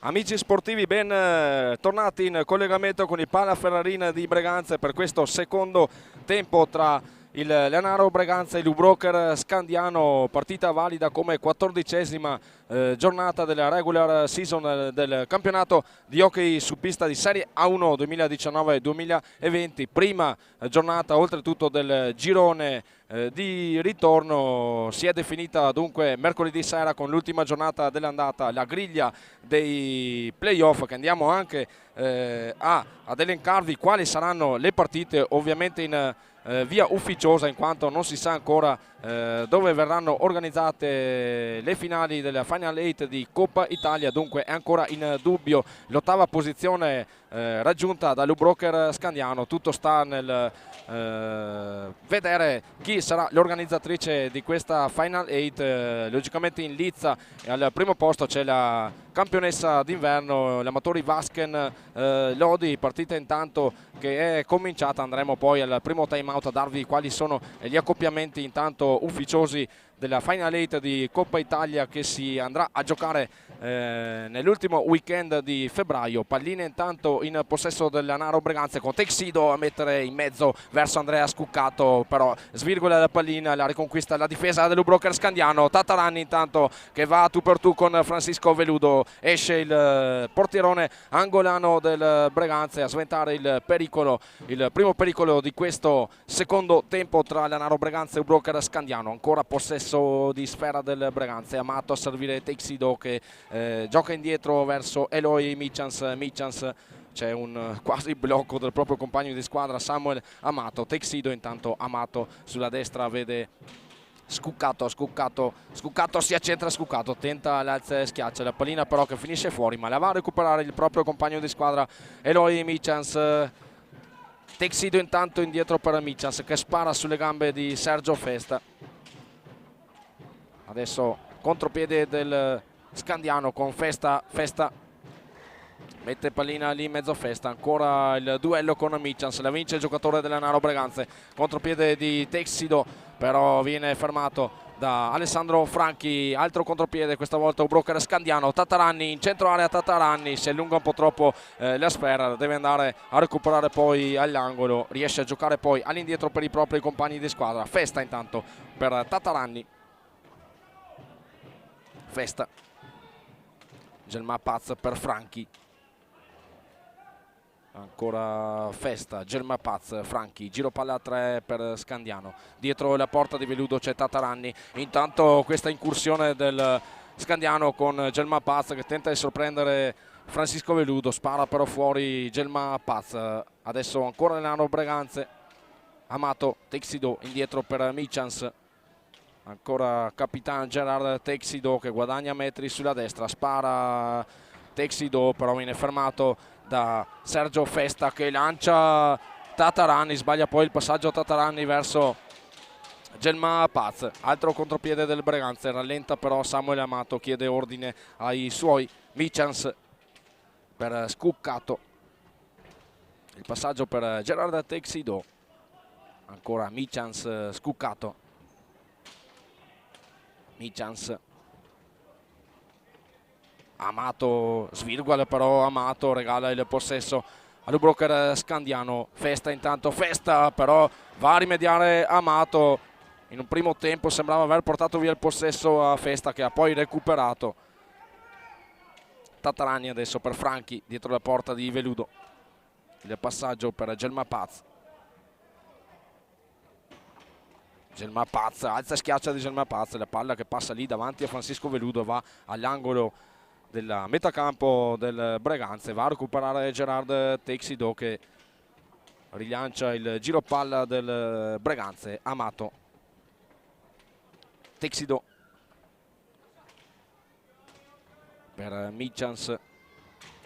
Amici sportivi, ben tornati in collegamento con il Pala Ferrarin di Breganze per questo secondo tempo tra il Leonardo Breganze e il Broker Scandiano, partita valida come 14ª giornata della regular season del campionato di hockey su pista di Serie A1 2019-2020, prima giornata oltretutto del girone di ritorno. Si è definita dunque mercoledì sera con l'ultima giornata dell'andata la griglia dei playoff, che andiamo anche ad elencarvi quali saranno le partite, ovviamente in via ufficiosa, in quanto non si sa ancora dove verranno organizzate le finali della Final 8 di Coppa Italia. Dunque è ancora in dubbio l'ottava posizione raggiunta dall'Ubroker Scandiano. Tutto sta nel vedere chi sarà l'organizzatrice di questa Final 8. Logicamente in lizza al primo posto c'è la campionessa d'inverno, l'Amatori Vasken Lodi, partita intanto che è cominciata. Andremo poi al primo time out a darvi quali sono gli accoppiamenti intanto ufficiosi della Final 8 di Coppa Italia, che si andrà a giocare nell'ultimo weekend di febbraio. Palline intanto in possesso del Leonardo Breganze, con Texido a mettere in mezzo verso Andrea Scuccato, però svirgola la pallina, la riconquista la difesa dell'Ubroker Scandiano. Tatarani intanto che va tu per tu con Francisco Veludo, esce il portierone angolano del Breganze a sventare il pericolo, il primo pericolo di questo secondo tempo tra Leonardo Breganze e Ubroker Scandiano. Ancora possesso di sfera del Breganze, Amato a servire Texido che gioca indietro verso Eloy Michans. C'è un quasi blocco del proprio compagno di squadra Samuel Amato. Texido intanto, Amato sulla destra vede Scuccato si accentra, Scuccato tenta l'alza e schiaccia la pallina, però che finisce fuori, ma la va a recuperare il proprio compagno di squadra Eloy Michans. Texido intanto indietro per Michans che spara sulle gambe di Sergio Festa. Adesso contropiede del Scandiano con Festa mette pallina lì in mezzo. Festa, ancora il duello con Michans, la vince il giocatore del Leonardo Breganze. Contropiede di Texido, però viene fermato da Alessandro Franchi. Altro contropiede, questa volta Ubroker Scandiano. Tatarani in centro area, Tatarani si allunga un po' troppo la sfera, deve andare a recuperare poi all'angolo, riesce a giocare poi all'indietro per i propri compagni di squadra. Festa intanto per Tatarani. Festa, Gelma Paz per Franchi, ancora Festa, Gelma Paz, Franchi, giro palla a 3 per Scandiano, dietro la porta di Veludo c'è Tatarani. Intanto questa incursione del Scandiano con Gelma Paz che tenta di sorprendere Francisco Veludo, spara però fuori Gelma Paz. Adesso ancora Leonardo Breganze, Amato, Texido indietro per Michans, ancora Capitan Gerard Texido che guadagna metri sulla destra, spara Texido, però viene fermato da Sergio Festa che lancia Tatarani, sbaglia poi il passaggio Tatarani verso Gelma Paz. Altro contropiede del Breganze, rallenta però Samuel Amato, chiede ordine ai suoi. Michans per Scuccato, il passaggio per Gerard Texido, ancora Michans, Scuccato, Michans, Amato svirgola però Amato regala il possesso all'Ubroker Scandiano. Festa intanto, Festa però va a rimediare Amato. In un primo tempo sembrava aver portato via il possesso a Festa, che ha poi recuperato. Tatarani adesso per Franchi dietro la porta di Veludo, il passaggio per Gelma Paz. Gelma Paz, alza e schiaccia di Gelma Paz, la palla che passa lì davanti a Francisco Veludo, va all'angolo della metacampo del Breganze, va a recuperare Gerard Texido che rilancia il giro palla del Breganze. Amato, Texido per Michans,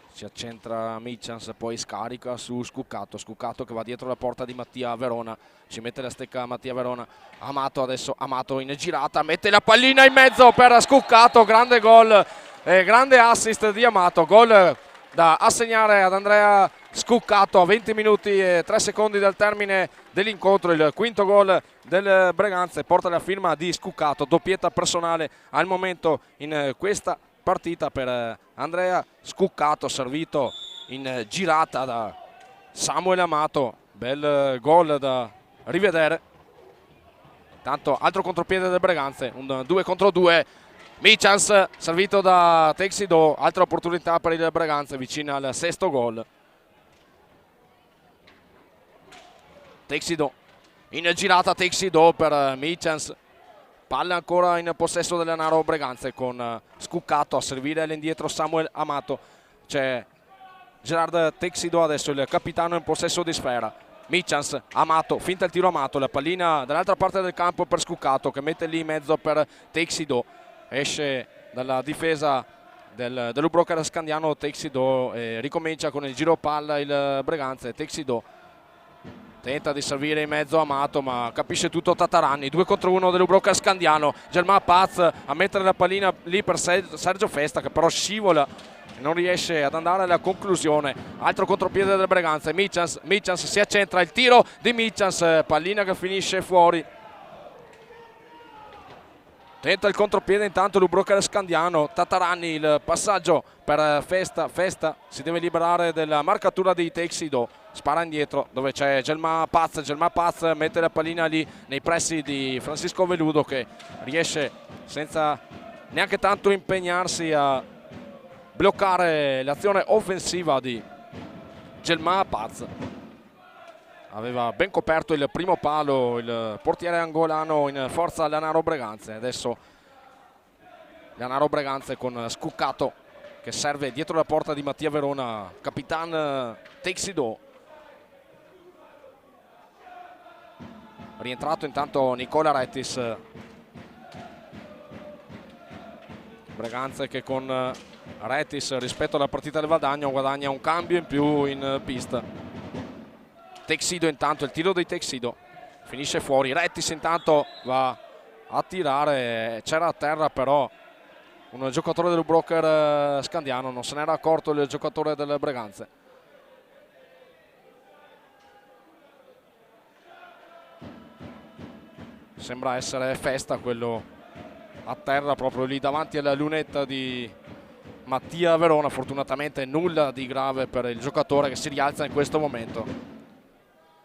si accentra Michans, poi scarica su Scuccato che va dietro la porta di Mattia Verona, ci mette la stecca Mattia Verona. Amato adesso, Amato in girata, mette la pallina in mezzo per Scuccato, grande gol, grande assist di Amato, gol da assegnare ad Andrea Scuccato a 20 minuti e 3 secondi dal termine dell'incontro. Il quinto gol del Breganze porta la firma di Scuccato, doppietta personale al momento in questa partita per Andrea Scuccato, servito in girata da Samuel Amato. Bel gol da rivedere. Tanto altro contropiede del Breganze, un 2 contro 2. Michans servito da Texido, altra opportunità per il Breganze vicino al sesto gol. Texido in girata, Texido per Michans, palla ancora in possesso dell'Anaro Breganze con Scuccato a servire all'indietro Samuel Amato. C'è Gerard Texido adesso, il capitano, in possesso di sfera. Michans, Amato, finta il tiro Amato, la pallina dall'altra parte del campo per Scuccato che mette lì in mezzo per Texido, esce dalla difesa dell'Ubroker Scandiano Texido e ricomincia con il giro palla il Breganze. Texido tenta di servire in mezzo Amato, ma capisce tutto Tatarani. 2 contro 1 dell'Ubroker Scandiano. Germà Paz a mettere la pallina lì per Sergio Festa, che però scivola e non riesce ad andare alla conclusione. Altro contropiede del Breganze. Michans si accentra, il tiro di Michans, pallina che finisce fuori. Tenta il contropiede intanto l'Ubroker Scandiano. Tatarani, il passaggio per Festa. Festa si deve liberare della marcatura di Texido, spara indietro dove c'è Germà Paz. Germà Paz mette la pallina lì nei pressi di Francisco Veludo, che riesce senza neanche tanto impegnarsi a bloccare l'azione offensiva di Germà Paz. Aveva ben coperto il primo palo il portiere angolano in forza all'Anaro Breganze. Adesso l'Anaro Breganze con Scuccato che serve dietro la porta di Mattia Verona, capitan Texido. Rientrato intanto Nicola Rettis. Breganze che con Rettis rispetto alla partita del Valdagno guadagna un cambio in più in pista. Texido intanto, il tiro di Texido finisce fuori. Rettis intanto va a tirare, c'era a terra però un giocatore del Broker Scandiano, non se n'era accorto il giocatore del Breganze. Sembra essere Festa quello a terra proprio lì davanti alla lunetta di Mattia Verona. Fortunatamente nulla di grave per il giocatore che si rialza in questo momento,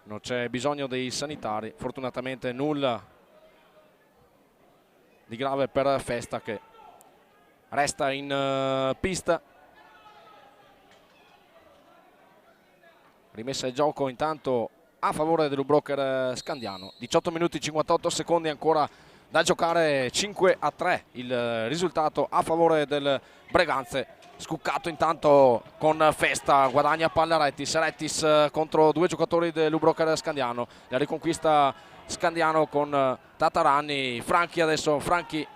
non c'è bisogno dei sanitari. Fortunatamente nulla di grave per Festa che resta in pista. Rimessa in gioco intanto a favore dell'Ubroker Scandiano. 18 minuti 58 secondi ancora da giocare, 5-3 il risultato a favore del Breganze. Scuccato intanto con Festa, guadagna palla Rettis. Rettis contro due giocatori dell'Ubroker Scandiano. La riconquista Scandiano con Tatarani. Franchi adesso, Franchi.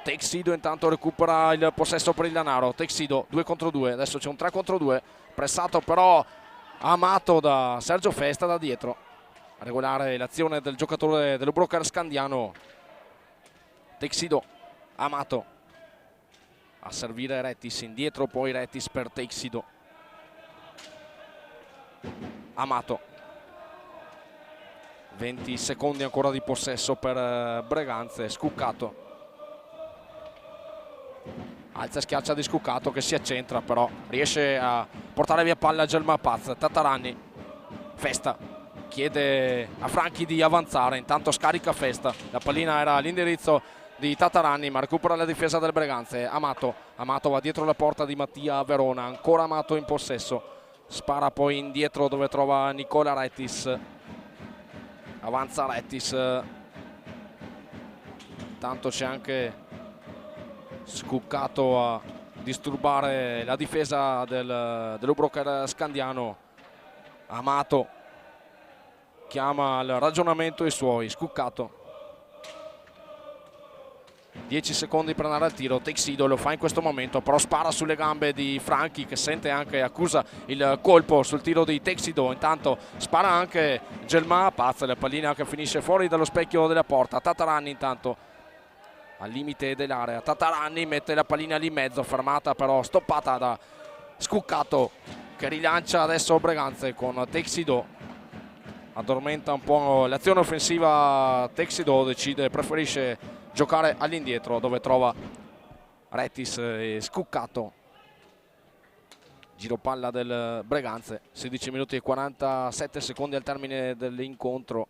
Texido intanto recupera il possesso per il Lanaro. Texido 2 contro 2, adesso c'è un 3 contro 2. Pressato però Amato da Sergio Festa da dietro. A regolare l'azione del giocatore dell'Ubroker Scandiano. Texido, Amato a servire Rettis, indietro poi Rettis per Texido. Amato, 20 secondi ancora di possesso per Breganze. Scuccato, alza e schiaccia di Scuccato che si accentra però riesce a portare via palla a Germà Paz. Tatarani, Festa chiede a Franchi di avanzare, intanto scarica Festa, la pallina era all'indirizzo di Tatarani ma recupera la difesa del Breganze. Amato va dietro la porta di Mattia Verona, ancora Amato in possesso, spara poi indietro dove trova Nicola Rettis. Avanza Rettis, tanto c'è anche Scuccato a disturbare la difesa dell'Ubroker Scandiano. Amato chiama al ragionamento i suoi. Scuccato, 10 secondi per andare al tiro. Texido lo fa in questo momento però spara sulle gambe di Franchi che sente anche, accusa il colpo sul tiro di Texido. Intanto spara anche Germà Paz, la pallina che finisce fuori dallo specchio della porta. Tatarani intanto al limite dell'area. Tatarani mette la pallina lì in mezzo, fermata però stoppata da Scuccato che rilancia adesso Breganze con Texido. Addormenta un po' l'azione offensiva Texido, preferisce giocare all'indietro dove trova Rettis è scuccato. Giro palla del Breganze, 16 minuti e 47 secondi al termine dell'incontro.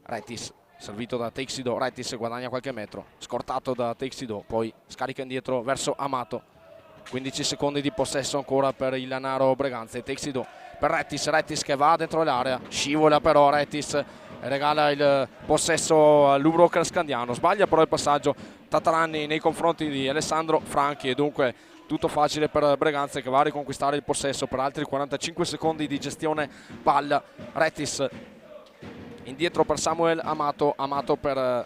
Rettis servito da Teixido, Rettis guadagna qualche metro, scortato da Teixido, poi scarica indietro verso Amato. 15 secondi di possesso ancora per il Lanaro Breganze. Teixido per Rettis, Rettis che va dentro l'area, scivola però Rettis, regala il possesso all'Ubroker Scandiano, sbaglia però il passaggio Tataranni nei confronti di Alessandro Franchi e dunque tutto facile per Breganze che va a riconquistare il possesso per altri 45 secondi di gestione palla. Rettis indietro per Samuel Amato, Amato per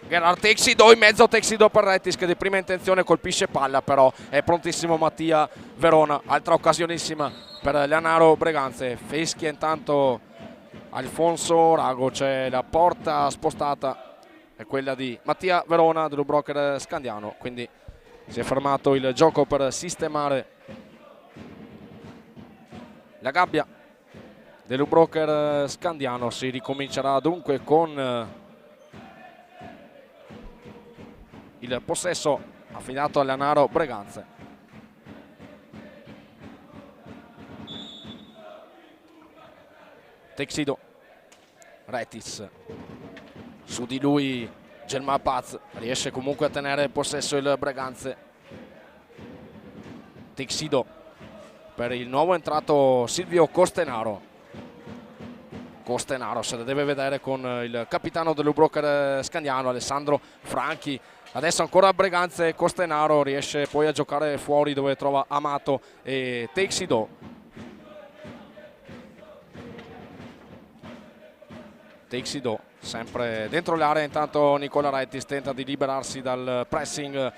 Gerard Teixido, in mezzo Teixido per Rettis che di prima intenzione colpisce palla, però è prontissimo Mattia Verona. Altra occasionissima per Lanaro Breganze, fischia intanto Alfonso Rago, c'è la porta spostata, è quella di Mattia Verona dell'Ubroker Scandiano, quindi si è fermato il gioco per sistemare la gabbia dell'Ubroker Scandiano. Si ricomincerà dunque con il possesso affidato al Lanaro Breganze. Teixido, Rettis, su di lui Gelma Paz, riesce comunque a tenere il possesso il Breganze. Teixido per il nuovo entrato Silvio Costenaro. Costenaro se la deve vedere con il capitano dell'Ubroker Scandiano Alessandro Franchi. Adesso ancora Breganze, Costenaro riesce poi a giocare fuori dove trova Amato e Teixido. Teixido sempre dentro l'area, intanto Nicola Rettis tenta di liberarsi dal pressing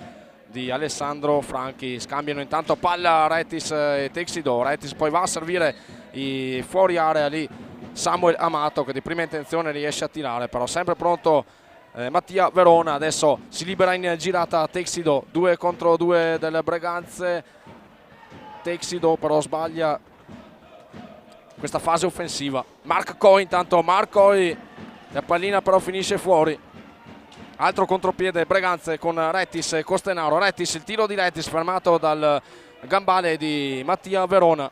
di Alessandro Franchi, scambiano intanto palla Rettis e Teixido. Rettis poi va a servire i fuori area lì Samuel Amato che di prima intenzione riesce a tirare, però sempre pronto Mattia Verona. Adesso si libera in girata Teixido, 2 contro 2 del Breganze. Teixido però sbaglia questa fase offensiva. Mark Coy intanto, Mark Coy, la pallina però finisce fuori. Altro contropiede Breganze con Rettis e Costenaro. Rettis, il tiro di Rettis fermato dal gambale di Mattia Verona.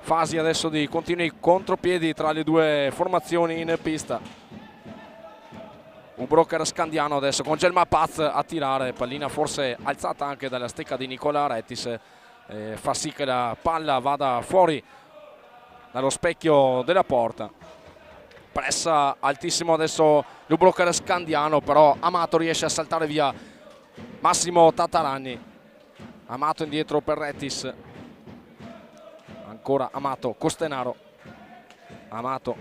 Fasi adesso di continui contropiedi tra le due formazioni in pista. Ubroker Scandiano adesso con Gelma Paz a tirare, pallina forse alzata anche dalla stecca di Nicola Rettis, fa sì che la palla vada fuori dallo specchio della porta. Pressa altissimo adesso l'Ubroker Scandiano, però Amato riesce a saltare via Massimo Tataranni. Amato indietro per Rettis, ancora Amato, Costenaro, Amato,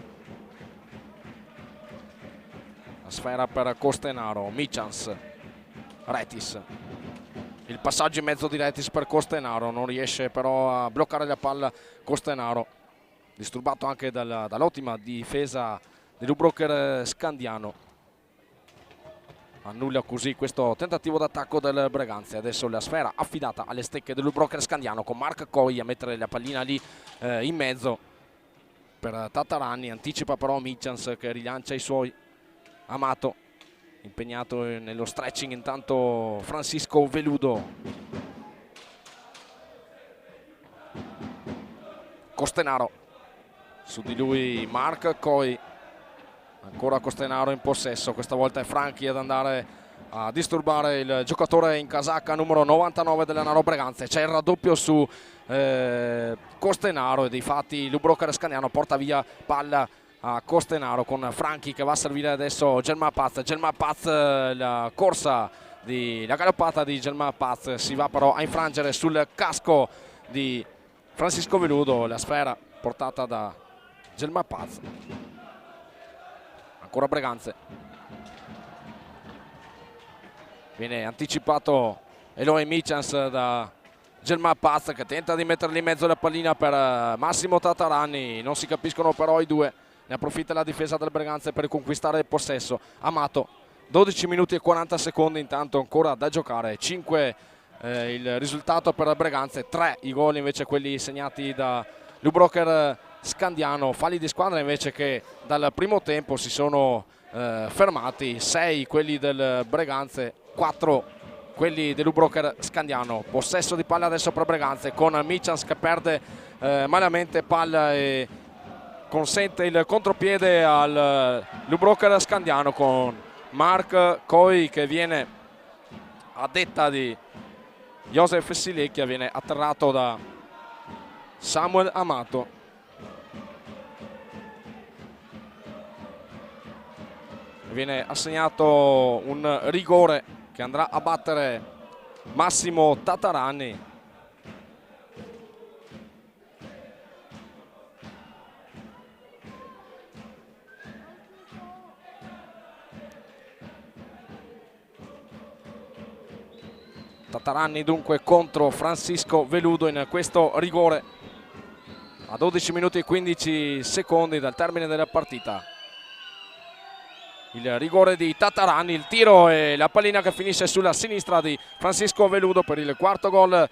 la sfera per Costenaro, Michans, Rettis, il passaggio in mezzo di Rettis per Costenaro, non riesce però a bloccare la palla Costenaro, disturbato anche dall'ottima difesa dell'Ubroker Scandiano. Annulla così questo tentativo d'attacco del Breganze. Adesso la sfera affidata alle stecche dell'Ubroker Scandiano con Mark Coy a mettere la pallina lì in mezzo per Tataranni. Anticipa però Michans che rilancia i suoi. Amato impegnato nello stretching, intanto Francisco Veludo. Costenaro, su di lui Mark Coy. Ancora Costenaro in possesso, questa volta è Franchi ad andare a disturbare il giocatore in casacca numero 99 del Lanaro Breganze. C'è il raddoppio su Costenaro e difatti l'Ubroker Scandiano porta via palla a Costenaro con Franchi che va a servire adesso Gelma Paz. Gelma Paz, la galoppata di Gelma Paz si va però a infrangere sul casco di Francisco Veludo, la sfera portata da Gelma Paz. Ancora Breganze, viene anticipato Eloy Michans da Gelma Paz che tenta di metterli in mezzo la pallina per Massimo Tataranni, non si capiscono però i due, ne approfitta la difesa del Breganze per conquistare il possesso. Amato, 12 minuti e 40 secondi intanto ancora da giocare, 5 il risultato per Breganze, 3 i gol invece quelli segnati da l'Ubroker Scandiano. Falli di squadra invece che dal primo tempo si sono fermati, 6 quelli del Breganze, 4 quelli dell'U-Broker Scandiano. Possesso di palla adesso per Breganze con Michans che perde malamente palla e consente il contropiede all'U-Broker Scandiano con Mark Coi che viene a detta di Josef Silecchia, viene atterrato da Samuel Amato. Viene assegnato un rigore che andrà a battere Massimo Tatarani. Tatarani dunque contro Francisco Veludo in questo rigore a 12 minuti e 15 secondi dal termine della partita. Il rigore di Tatarani, il tiro e la pallina che finisce sulla sinistra di Francisco Veludo per il quarto gol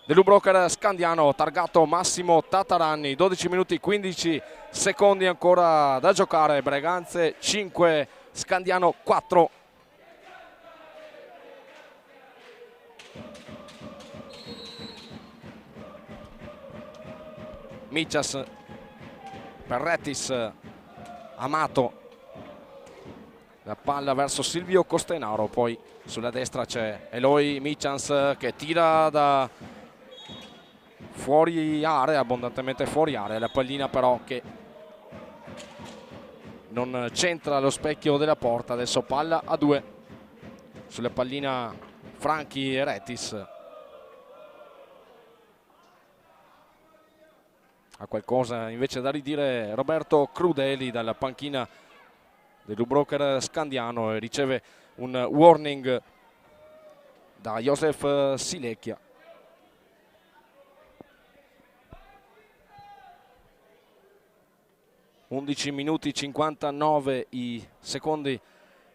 dell'U-Broker Scandiano, targato Massimo Tatarani. 12 minuti e 15 secondi ancora da giocare, Breganze 5, Scandiano 4. Michas per Rettis, Amato, la palla verso Silvio Costenaro, poi sulla destra c'è Eloy Michans che tira da fuori area, abbondantemente fuori area, la pallina però che non centra lo specchio della porta. Adesso palla a 2 sulla pallina Franchi e Rettis. Ha qualcosa invece da ridire Roberto Crudeli dalla panchina dell'U-Broker Scandiano e riceve un warning da Josef Silecchia. (11 minuti 59 i secondi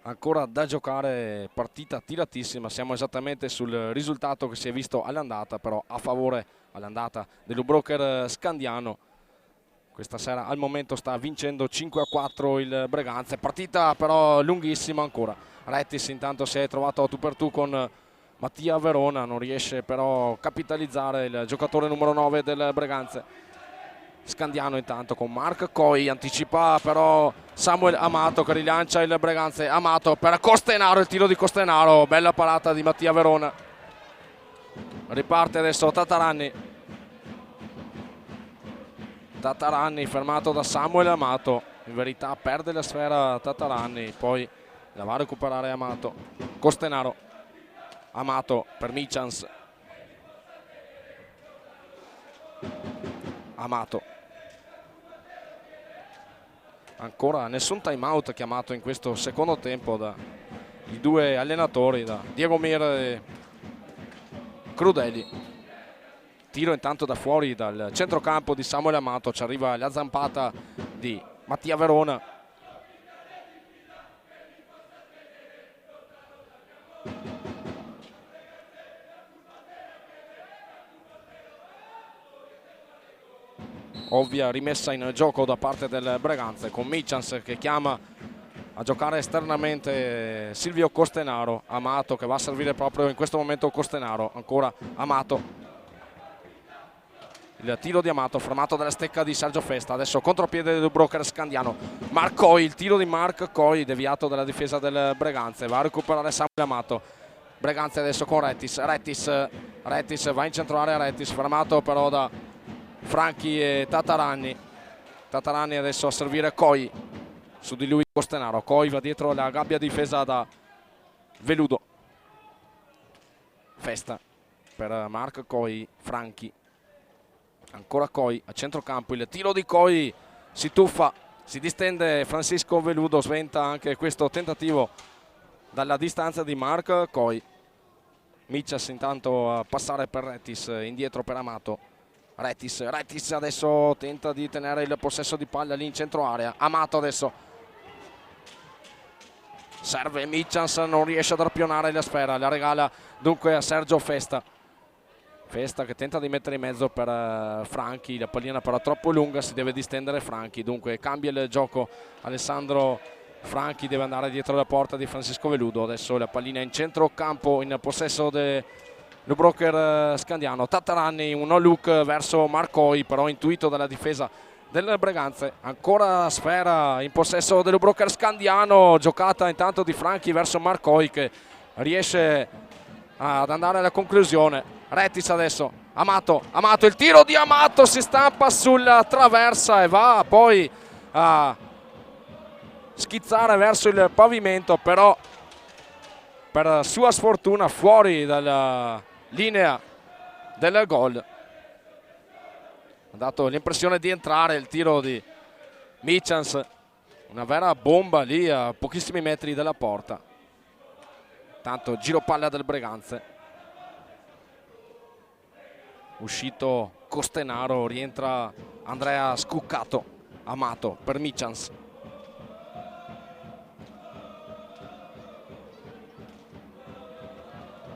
ancora da giocare, partita tiratissima, siamo esattamente sul risultato che si è visto all'andata, però a favore all'andata dell'U-Broker Scandiano. Questa sera al momento sta vincendo 5-4 il Breganze, partita però lunghissima ancora. Rettis intanto si è trovato a tu per tu con Mattia Verona, non riesce però a capitalizzare il giocatore numero 9 del Breganze. Scandiano intanto con Mark Coi, anticipa però Samuel Amato che rilancia il Breganze. Amato per Costenaro, il tiro di Costenaro, bella parata di Mattia Verona. Riparte adesso Tatarani. Tatarani fermato da Samuel Amato, in verità perde la sfera Tatarani, poi la va a recuperare Amato. Costenaro, Amato per Michans. Amato. Ancora nessun time out chiamato in questo secondo tempo dai due allenatori, da Diego Mir e Crudeli. Tiro intanto da fuori dal centrocampo di Samuel Amato, ci arriva la zampata di Mattia Verona. Ovvia rimessa in gioco da parte del Breganze con Michans che chiama a giocare esternamente Silvio Costenaro. Amato che va a servire proprio in questo momento Costenaro. Ancora Amato. Il tiro di Amato fermato dalla stecca di Sergio Festa. Adesso contropiede del Broker Scandiano. Mark Coi, il tiro di Mark Coi deviato dalla difesa del Breganze. Va a recuperare Samuel Amato. Breganze adesso con Rettis. Rettis va in centro area. Rettis fermato però da Franchi e Tatarani. Tatarani adesso a servire Coi. Su di lui Costenaro. Coi va dietro la gabbia difesa da Veludo. Festa per Mark Coi. Franchi. Ancora Coi a centrocampo, il tiro di Coi, si tuffa, si distende Francisco Veludo, sventa anche questo tentativo dalla distanza di Mark Coi. Michas intanto a passare per Rettis, indietro per Amato. Rettis adesso tenta di tenere il possesso di palla lì in centro area. Amato adesso serve Michas, non riesce ad arpionare la sfera, la regala dunque a Sergio Festa. Festa che tenta di mettere in mezzo per Franchi, la pallina però troppo lunga, si deve distendere Franchi, dunque cambia il gioco Alessandro Franchi deve andare dietro la porta di Francisco Veludo. Adesso la pallina in centrocampo in possesso del Broker Scandiano. Tatarani, un no look verso Marcoi, però intuito dalla difesa del Breganze. Ancora sfera in possesso del Broker Scandiano, giocata intanto di Franchi verso Marcoi che riesce ad andare alla conclusione. Retis adesso, Amato, il tiro di Amato si stampa sulla traversa e va poi a schizzare verso il pavimento, però per sua sfortuna fuori dalla linea del gol. Ha dato l'impressione di entrare il tiro di Michans, una vera bomba lì a pochissimi metri dalla porta. Tanto giro palla del Breganze. Uscito Costenaro, rientra Andrea Scuccato. Amato per Michans.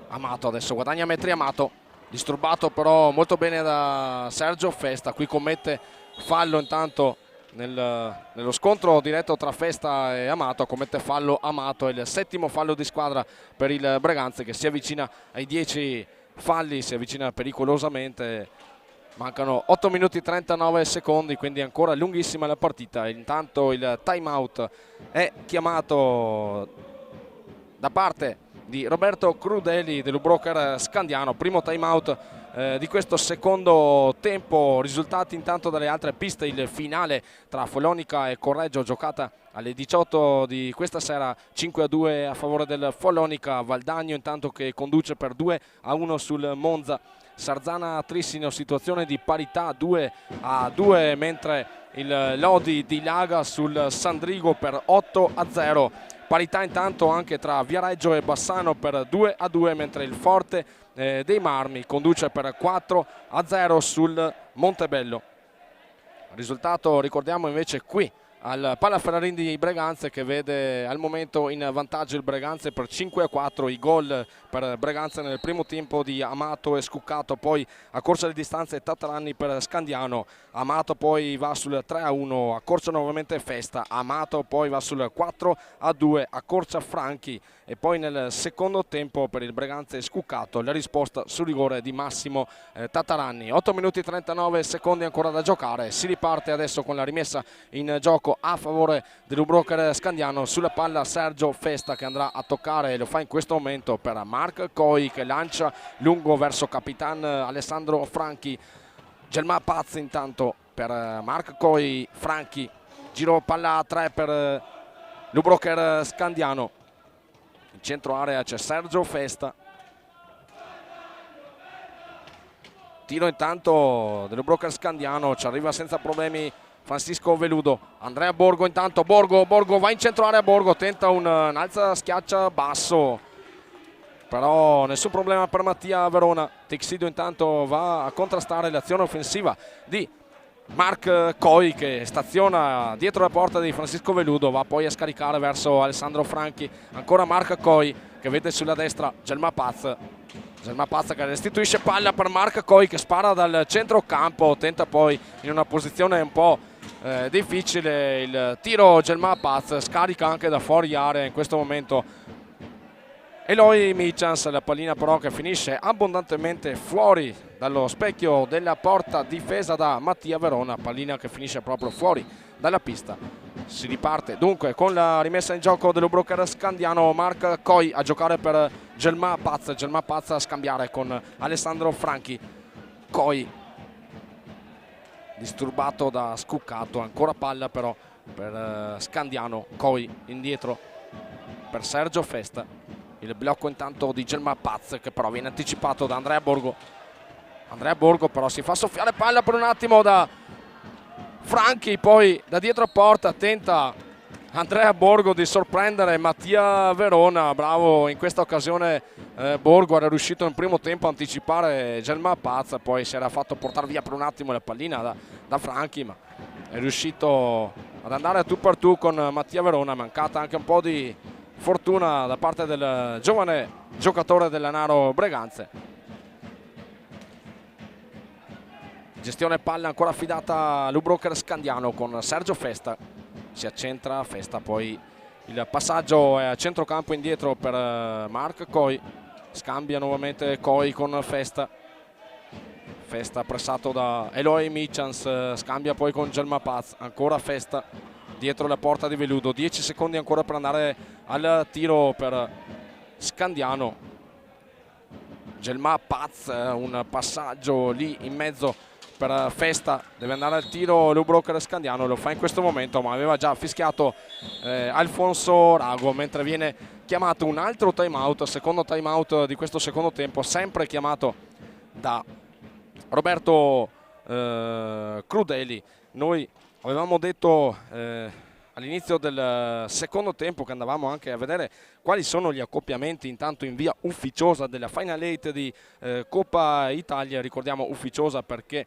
Amato adesso guadagna metri. Amato, disturbato però molto bene da Sergio Festa. Qui commette fallo intanto nello scontro diretto tra Festa e Amato. Commette fallo Amato, è il settimo fallo di squadra per il Breganze che si avvicina ai 10 falli, si avvicina pericolosamente. Mancano 8 minuti e 39 secondi, quindi ancora lunghissima la partita. Intanto il time out è chiamato da parte di Roberto Crudeli dell'Ubroker Scandiano. Primo time out di questo secondo tempo. Risultati intanto dalle altre piste: il finale tra Follonica e Correggio giocata alle 18 di questa sera, 5-2 a favore del Follonica. Valdagno intanto che conduce per 2-1 sul Monza. Sarzana Trissino, situazione di parità 2-2, mentre il Lodi di Laga sul Sandrigo per 8-0. Parità intanto anche tra Viareggio e Bassano per 2-2, mentre il Forte dei Marmi conduce per 4-0 sul Montebello. Risultato, ricordiamo invece, qui al Palla Ferrarin di Breganze, che vede al momento in vantaggio il Breganze per 5-4. I gol per Breganze nel primo tempo di Amato e Scuccato, poi a corsa di distanze Tatarani per Scandiano. Amato poi va sul 3-1, accorcia nuovamente Festa. Amato poi va sul 4-2, accorcia Franchi, e poi nel secondo tempo per il Breganze Scuccato la risposta sul rigore di Massimo Tatarani. 8 minuti e 39 secondi ancora da giocare. Si riparte adesso con la rimessa in gioco a favore dell'Ubroker Scandiano. Sulla palla Sergio Festa che andrà a toccare, e lo fa in questo momento per Marc Coi, che lancia lungo verso Capitan Alessandro Franchi. Gelma Paz intanto per Marc Coi. Franchi, giro palla a 3 per l'Ubroker Scandiano. In centro area c'è Sergio Festa. Tiro intanto dell'Ubroker Scandiano, ci arriva senza problemi Francisco Veludo. Andrea Borgo intanto, Borgo va in centro area. Borgo tenta un alza schiaccia basso, però nessun problema per Mattia Verona. Texido intanto va a contrastare l'azione offensiva di Marc Coi, che staziona dietro la porta di Francisco Veludo, va poi a scaricare verso Alessandro Franchi. Ancora Marc Coi che vede sulla destra Gelma Paz che restituisce palla per Marc Coi, che spara dal centrocampo, tenta poi in una posizione un po' difficile il tiro. Gelma Paz scarica anche da fuori area in questo momento Eloy Michans. La pallina però che finisce abbondantemente fuori dallo specchio della porta difesa da Mattia Verona, pallina che finisce proprio fuori dalla pista. Si riparte dunque con la rimessa in gioco dell'Ubroker Scandiano. Marc Coi a giocare per Gelma Paz a scambiare con Alessandro Franchi. Coi disturbato da Scuccato, ancora palla però per Scandiano. Coi indietro per Sergio Festa. Il blocco intanto di Gelma Paz, che però viene anticipato da Andrea Borgo però si fa soffiare palla per un attimo da Franchi, poi da dietro porta tenta Andrea Borgo di sorprendere Mattia Verona. Bravo in questa occasione Borgo, era riuscito nel primo tempo a anticipare Gelma Paz, poi si era fatto portare via per un attimo la pallina da Franchi, ma è riuscito ad andare a tu per tu con Mattia Verona. Mancata anche un po' di fortuna da parte del giovane giocatore dell'Anaro Breganze. Gestione palla ancora affidata all'Ubroker Scandiano con Sergio Festa. Si accentra Festa, poi Il passaggio è a centrocampo indietro per Mark Coy, scambia nuovamente Coy con Festa. Festa pressato da Eloy Michans, scambia poi con Gelma Paz, ancora Festa dietro la porta di Veludo, 10 secondi ancora per andare al tiro per Scandiano. Gelma Paz, un passaggio lì in mezzo per Festa, deve andare al tiro Lubrocker Scandiano, lo fa in questo momento, ma aveva già fischiato Alfonso Rago, mentre viene chiamato un altro time out, secondo time out di questo secondo tempo, sempre chiamato da Roberto Crudeli. Noi avevamo detto all'inizio del secondo tempo che andavamo anche a vedere quali sono gli accoppiamenti intanto in via ufficiosa della Final 8 di Coppa Italia. Ricordiamo ufficiosa perché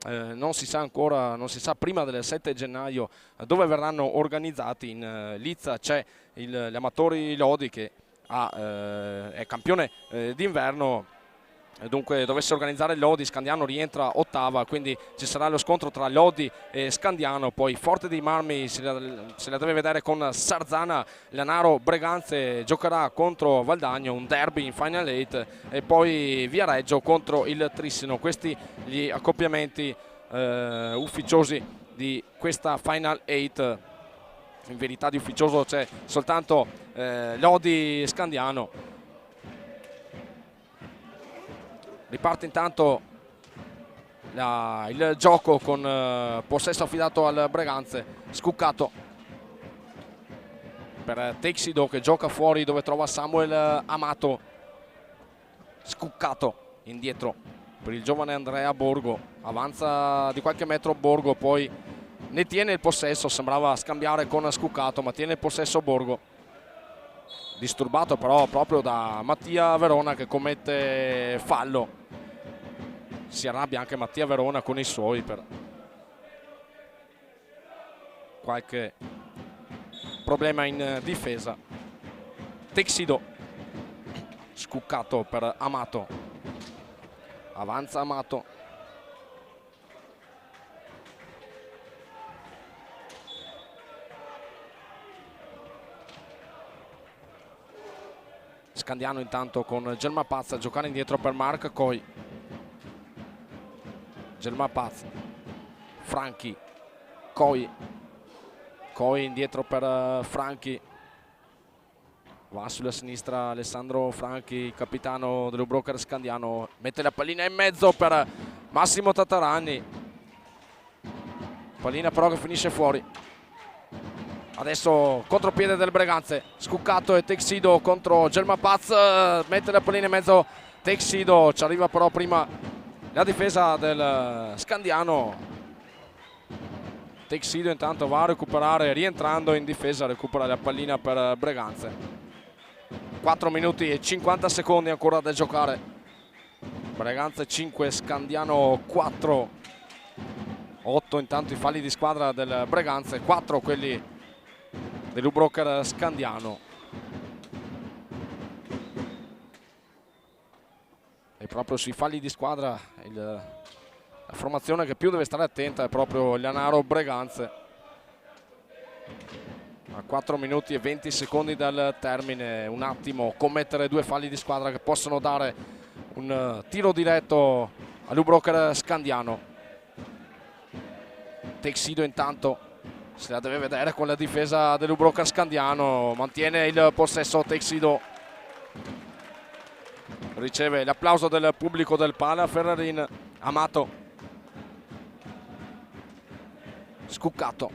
non si sa ancora, non si sa prima del 7 gennaio dove verranno organizzati. In Lizza c'è l'Amatori Lodi che è campione d'inverno. Dunque dovesse organizzare Lodi, Scandiano rientra ottava, quindi ci sarà lo scontro tra Lodi e Scandiano. Poi Forte dei Marmi se la deve vedere con Sarzana, Lanaro Breganze giocherà contro Valdagno, un derby in Final 8, e poi Viareggio contro il Trissino. Questi gli accoppiamenti ufficiosi di questa Final 8. In verità di ufficioso c'è soltanto Lodi Scandiano. Riparte intanto il gioco con possesso affidato al Breganze, Scuccato per Texido che gioca fuori dove trova Samuel Amato. Scuccato indietro per il giovane Andrea Borgo, avanza di qualche metro Borgo, poi ne tiene il possesso, sembrava scambiare con Scuccato ma tiene il possesso Borgo, disturbato però proprio da Mattia Verona che commette fallo. Si arrabbia anche Mattia Verona con i suoi per qualche problema in difesa. Texido, Scuccato per Amato, avanza Amato, Scandiano intanto con Gelma Paz a giocare indietro per Mark Coy. Gelma Paz, Franchi, Coy indietro per Franchi, va sulla sinistra Alessandro Franchi, capitano dell'Ubroker Scandiano, mette la pallina in mezzo per Massimo Tatarani, pallina però che finisce fuori. Adesso contropiede del Breganze, Scuccato e Texido contro Gelma Paz, mette la pallina in mezzo Texido, ci arriva però prima la difesa del Scandiano. Texido intanto va a recuperare, rientrando in difesa, recupera la pallina per Breganze. 4 minuti e 50 secondi ancora da giocare. Breganze 5, Scandiano 4. 8 intanto i falli di squadra del Breganze, 4 quelli dell'Ubroker Scandiano. E proprio sui falli di squadra la formazione che più deve stare attenta è proprio Lanaro Breganze. A 4 minuti e 20 secondi dal termine, un attimo commettere 2 falli di squadra che possono dare un tiro diretto all'Ubroker Scandiano. Texido intanto se la deve vedere con la difesa dell'Ubroker Scandiano, mantiene il possesso Texido, riceve l'applauso del pubblico del Pala Ferrarin. Amato, Scuccato,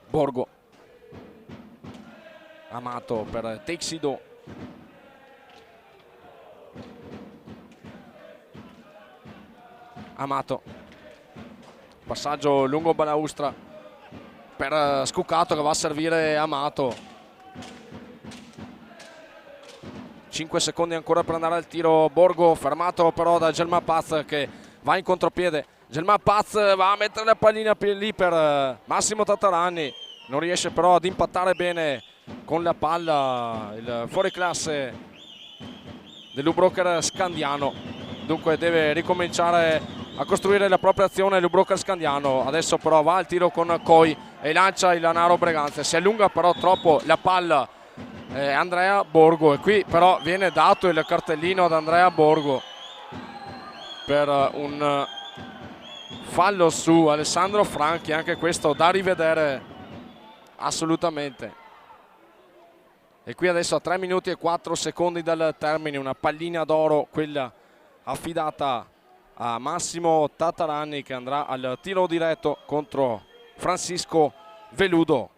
Borgo, Amato per Texido, Amato, passaggio lungo balaustra per Scuccato che va a servire Amato. 5 secondi ancora per andare al tiro. Borgo fermato però da Gelma Paz che va in contropiede. Gelma Paz va a mettere la pallina lì per Massimo Tatarani, non riesce però ad impattare bene con la palla il fuoriclasse dell'Ubroker Scandiano, dunque deve ricominciare a costruire la propria azione Lubrocar Scandiano. Adesso però va al tiro con Coi e lancia il Lanaro Breganze, si allunga però troppo la palla Andrea Borgo, e qui però viene dato il cartellino ad Andrea Borgo per un fallo su Alessandro Franchi, anche questo da rivedere assolutamente. E qui adesso a 3 minuti e 4 secondi dal termine una pallina d'oro, quella affidata a Massimo Tatarani, che andrà al tiro diretto contro Francisco Veludo.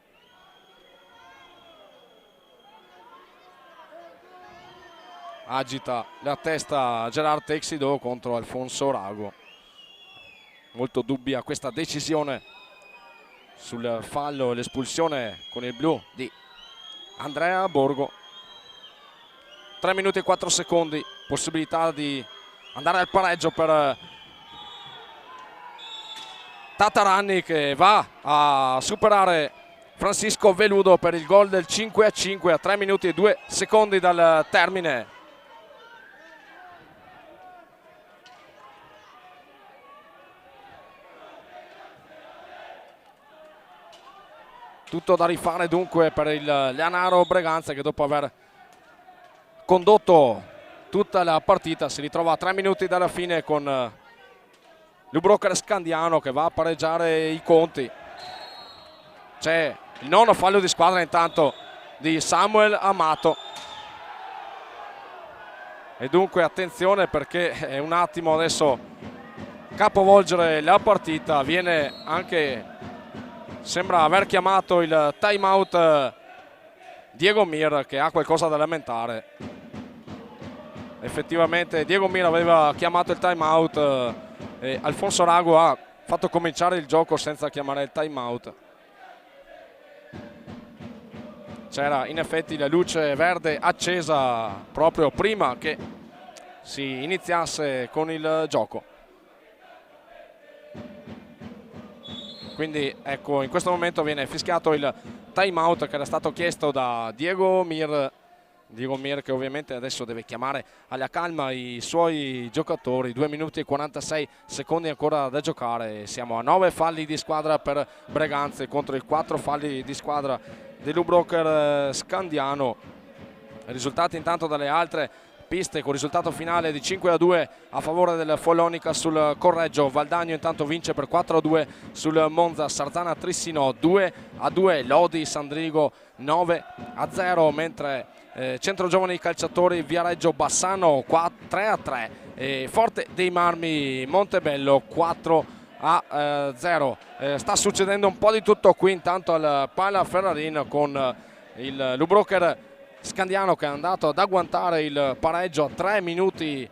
Agita la testa Gerard Texido contro Alfonso Rago. Molto dubbia questa decisione sul fallo e l'espulsione con il blu di Andrea Borgo. 3 minuti e 4 secondi, possibilità di andare al pareggio per Tatarani, che va a superare Francisco Veludo per il gol del 5-5 a 3 minuti e 2 secondi dal termine. Tutto da rifare dunque per il Lanaro Breganze, che dopo aver condotto tutta la partita si ritrova a 3 minuti dalla fine con Lubrocar Scandiano che va a pareggiare i conti. C'è il nono fallo di squadra intanto di Samuel Amato, e dunque attenzione, perché è un attimo adesso capovolgere la partita. Viene anche, sembra aver chiamato il time out Diego Mir, che ha qualcosa da lamentare. Effettivamente Diego Mir aveva chiamato il time out e Alfonso Rago ha fatto cominciare il gioco senza chiamare il time out. C'era in effetti la luce verde accesa proprio prima che si iniziasse con il gioco. Quindi ecco, in questo momento viene fischiato il time out che era stato chiesto da Diego Mir. Diego Mir, che ovviamente adesso deve chiamare alla calma i suoi giocatori. 2 minuti e 46 secondi ancora da giocare. Siamo a 9 falli di squadra per Breganze contro i 4 falli di squadra di Lubrocar Scandiano. Risultati intanto dalle altre piste, con risultato finale di 5-2 a favore del Follonica sul Correggio. Valdagno intanto vince per 4-2 sul Monza. Sarzana Trissino 2-2, Lodi Sandrigo 9-0, mentre Centro Giovani Calciatori Viareggio Bassano 3-3 e Forte dei Marmi Montebello 4-0. Sta succedendo un po' di tutto qui intanto al Pala Ferrarin, con il Lubrocar Scandiano che è andato ad agguantare il pareggio a 3 minuti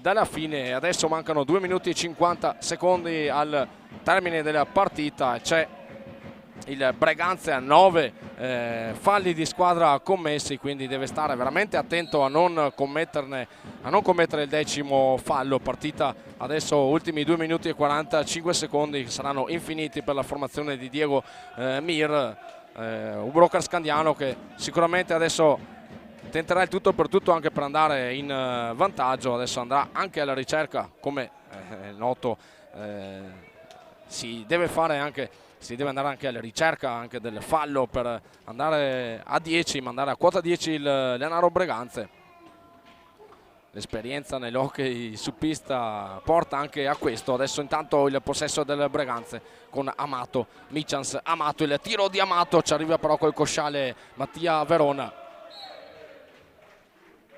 dalla fine. Adesso mancano 2 minuti e 50 secondi al termine della partita. C'è il Breganze a 9 falli di squadra commessi, quindi deve stare veramente attento a non commettere il 10° fallo. Partita adesso, ultimi 2 minuti e 45 secondi che saranno infiniti per la formazione di Diego Mir. Lubrocar Scandiano che sicuramente adesso tenterà il tutto per tutto anche per andare in vantaggio. Adesso andrà anche alla ricerca, come è noto, si deve andare anche alla ricerca anche del fallo per andare a 10, mandare a quota 10 il Lanaro Breganze. L'esperienza nell'hockey su pista porta anche a questo. Adesso intanto il possesso del Breganze con Amato, Michans, Amato, il tiro di Amato, ci arriva però col cosciale Mattia Verona.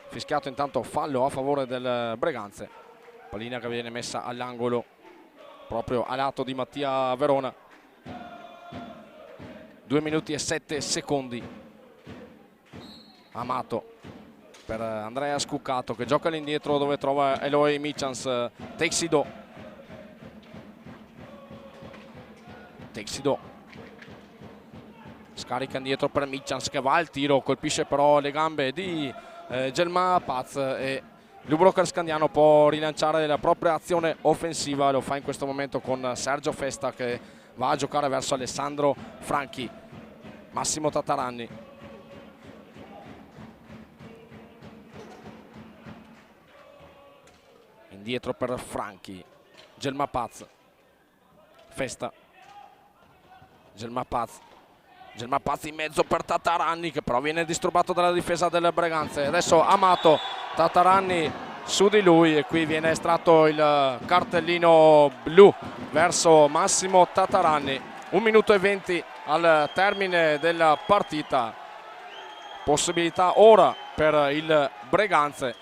Fischiato intanto fallo a favore del Breganze, pallina che viene messa all'angolo proprio a lato di Mattia Verona. 2 minuti e 7 secondi. Amato per Andrea Scuccato che gioca all'indietro dove trova Eloy Michans. Texido scarica indietro per Michans che va al tiro, colpisce però le gambe di Gelma Paz e Lubrocar Scandiano può rilanciare la propria azione offensiva. Lo fa in questo momento con Sergio Festa che va a giocare verso Alessandro Franchi. Massimo Tatarani, indietro per Franchi, Gelmapaz, Festa, Gelmapaz in mezzo per Tataranni, che però viene disturbato dalla difesa del Breganze. Adesso Amato, Tataranni su di lui, e qui viene estratto il cartellino blu verso Massimo Tataranni. 1 minuto e 20 al termine della partita, possibilità ora per il Breganze,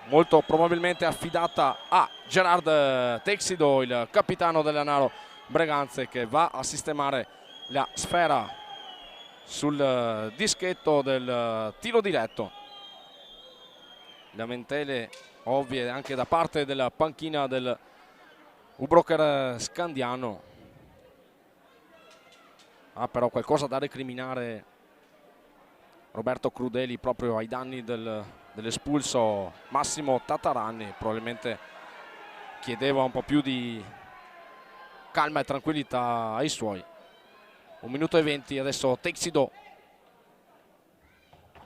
molto probabilmente affidata a Gerard Texido, il capitano dell'Anaro Breganze, che va a sistemare la sfera sul dischetto del tiro diretto. Lamentele ovvie anche da parte della panchina del Ubroker Scandiano. Ha però qualcosa da recriminare Roberto Crudeli proprio ai danni dell'espulso Massimo Tataranni. Probabilmente chiedeva un po' più di calma e tranquillità ai suoi. 1 minuto e 20, adesso Texido.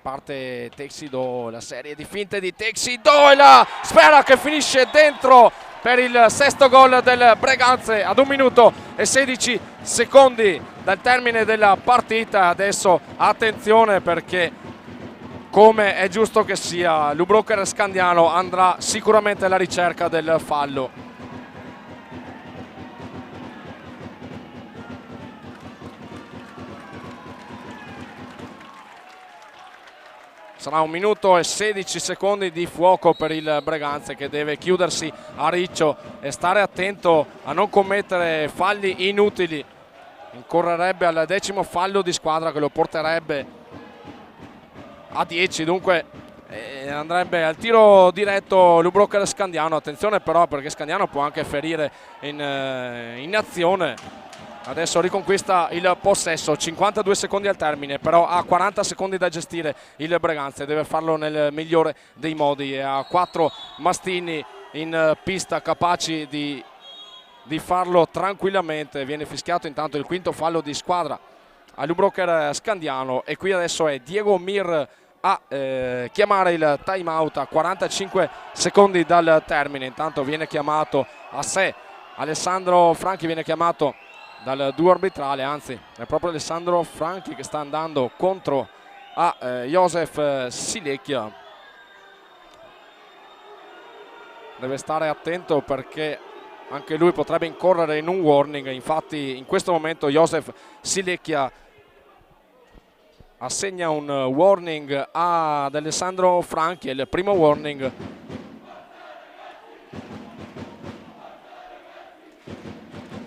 Parte Texido, la serie di finte di Texido e la sfera che finisce dentro per il sesto gol del Breganze ad 1 minuto e 16 secondi dal termine della partita. Adesso attenzione, perché come è giusto che sia, l'Ubroker Scandiano andrà sicuramente alla ricerca del fallo. Sarà 1 minuto e 16 secondi di fuoco per il Breganze, che deve chiudersi a riccio e stare attento a non commettere falli inutili. Incorrerebbe al 10° fallo di squadra, che lo porterebbe a 10, dunque andrebbe al tiro diretto l'Ubroker Scandiano. Attenzione però, perché Scandiano può anche ferire in azione. Adesso riconquista il possesso, 52 secondi al termine, però ha 40 secondi da gestire il Breganze, deve farlo nel migliore dei modi, e ha 4 mastini in pista capaci di farlo tranquillamente. Viene fischiato intanto il 5° fallo di squadra all'Ubroker Scandiano, e qui adesso è Diego Mir a chiamare il time out a 45 secondi dal termine. Intanto viene chiamato a sé Alessandro Franchi, viene chiamato dal duo arbitrale, anzi è proprio Alessandro Franchi che sta andando contro a Josef Silecchia. Deve stare attento, perché anche lui potrebbe incorrere in un warning. Infatti in questo momento Josef Silecchia assegna un warning ad Alessandro Franchi, è il primo warning.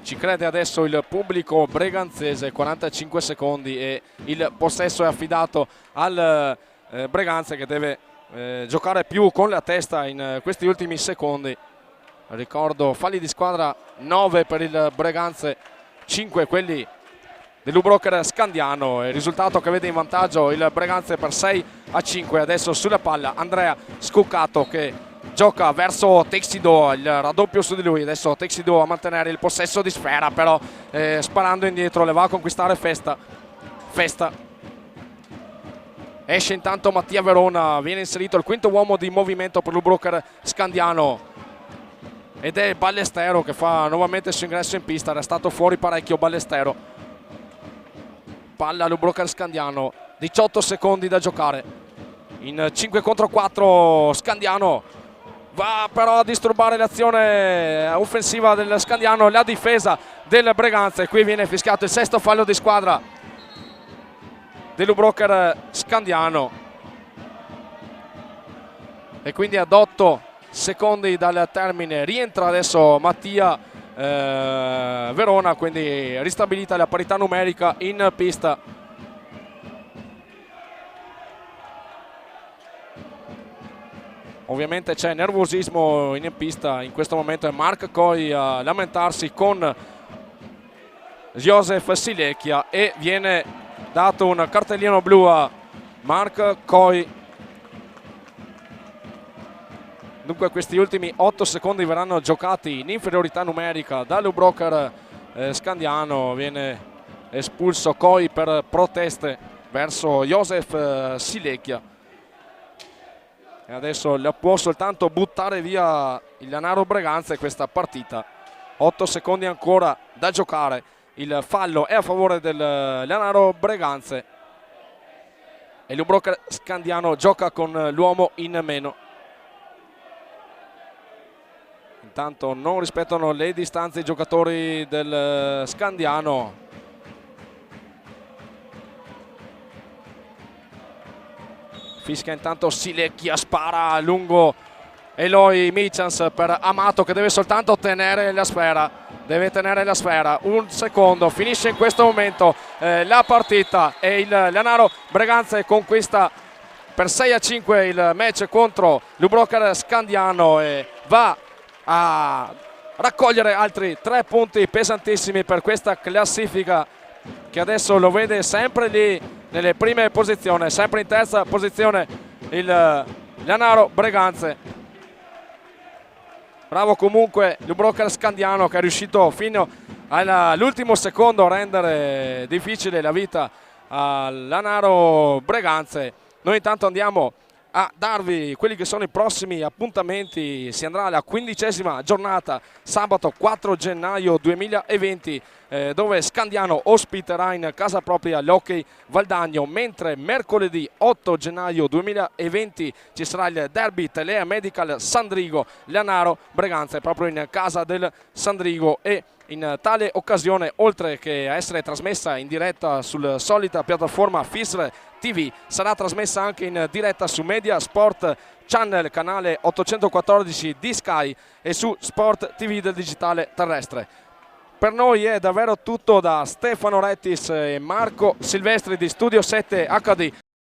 Ci crede adesso il pubblico breganzese, 45 secondi e il possesso è affidato al Breganze, che deve giocare più con la testa in questi ultimi secondi. Ricordo, falli di squadra 9 per il Breganze, 5 quelli dell'Ubroker Scandiano. Il risultato che vede in vantaggio il Breganze per 6-5. Adesso sulla palla Andrea Scuccato, che gioca verso Texido, il raddoppio su di lui. Adesso Texido a mantenere il possesso di sfera, però sparando indietro le va a conquistare Festa. Esce intanto Mattia Verona, viene inserito il 5° uomo di movimento per l'Ubroker Scandiano, ed è Ballestero che fa nuovamente il suo ingresso in pista. Era stato fuori parecchio Ballestero. Palla all'Ubroker Scandiano, 18 secondi da giocare. In 5 contro 4 Scandiano va però a disturbare l'azione offensiva del Scandiano, la difesa del Breganze. Qui viene fischiato il 6° fallo di squadra dell'Ubroker Scandiano, e quindi ad 8 secondi dal termine rientra adesso Mattia Verona, quindi ristabilita la parità numerica in pista. Ovviamente c'è nervosismo in pista in questo momento, è Mark Coy a lamentarsi con Josef Silecchia, e viene dato un cartellino blu a Mark Coy. Dunque questi ultimi 8 secondi verranno giocati in inferiorità numerica dall'Ubroker Scandiano. Viene espulso Coy per proteste verso Josef Silecchia. E adesso la può soltanto buttare via il Lanaro Breganze questa partita. 8 secondi ancora da giocare, il fallo è a favore del Lanaro Breganze e l'Ubroker Scandiano gioca con l'uomo in meno. Intanto non rispettano le distanze i giocatori del Scandiano. Fischia intanto Silecchia, spara a lungo Eloy Michans per Amato che deve soltanto tenere la sfera. Deve tenere la sfera, un secondo, finisce in questo momento la partita e il Lanaro Breganze conquista per 6-5 il match contro l'Ubroker Scandiano e va a raccogliere altri 3 punti pesantissimi per questa classifica che adesso lo vede sempre lì nelle prime posizioni, sempre in terza posizione il Lanaro Breganze. Bravo comunque l'Ubroker Scandiano che è riuscito fino all'ultimo secondo a rendere difficile la vita al Lanaro Breganze. Noi intanto andiamo a darvi quelli che sono i prossimi appuntamenti. Si andrà alla 15ª giornata sabato 4 gennaio 2020 dove Scandiano ospiterà in casa propria l'Hockey Valdagno, mentre mercoledì 8 gennaio 2020 ci sarà il derby Telea Medical Sandrigo Lanaro Breganze proprio in casa del Sandrigo e in tale occasione, oltre che a essere trasmessa in diretta sulla solita piattaforma FISR TV, sarà trasmessa anche in diretta su Media Sport Channel, canale 814 di Sky e su Sport TV del digitale terrestre. Per noi è davvero tutto da Stefano Rettis e Marco Silvestri di Studio 7 HD.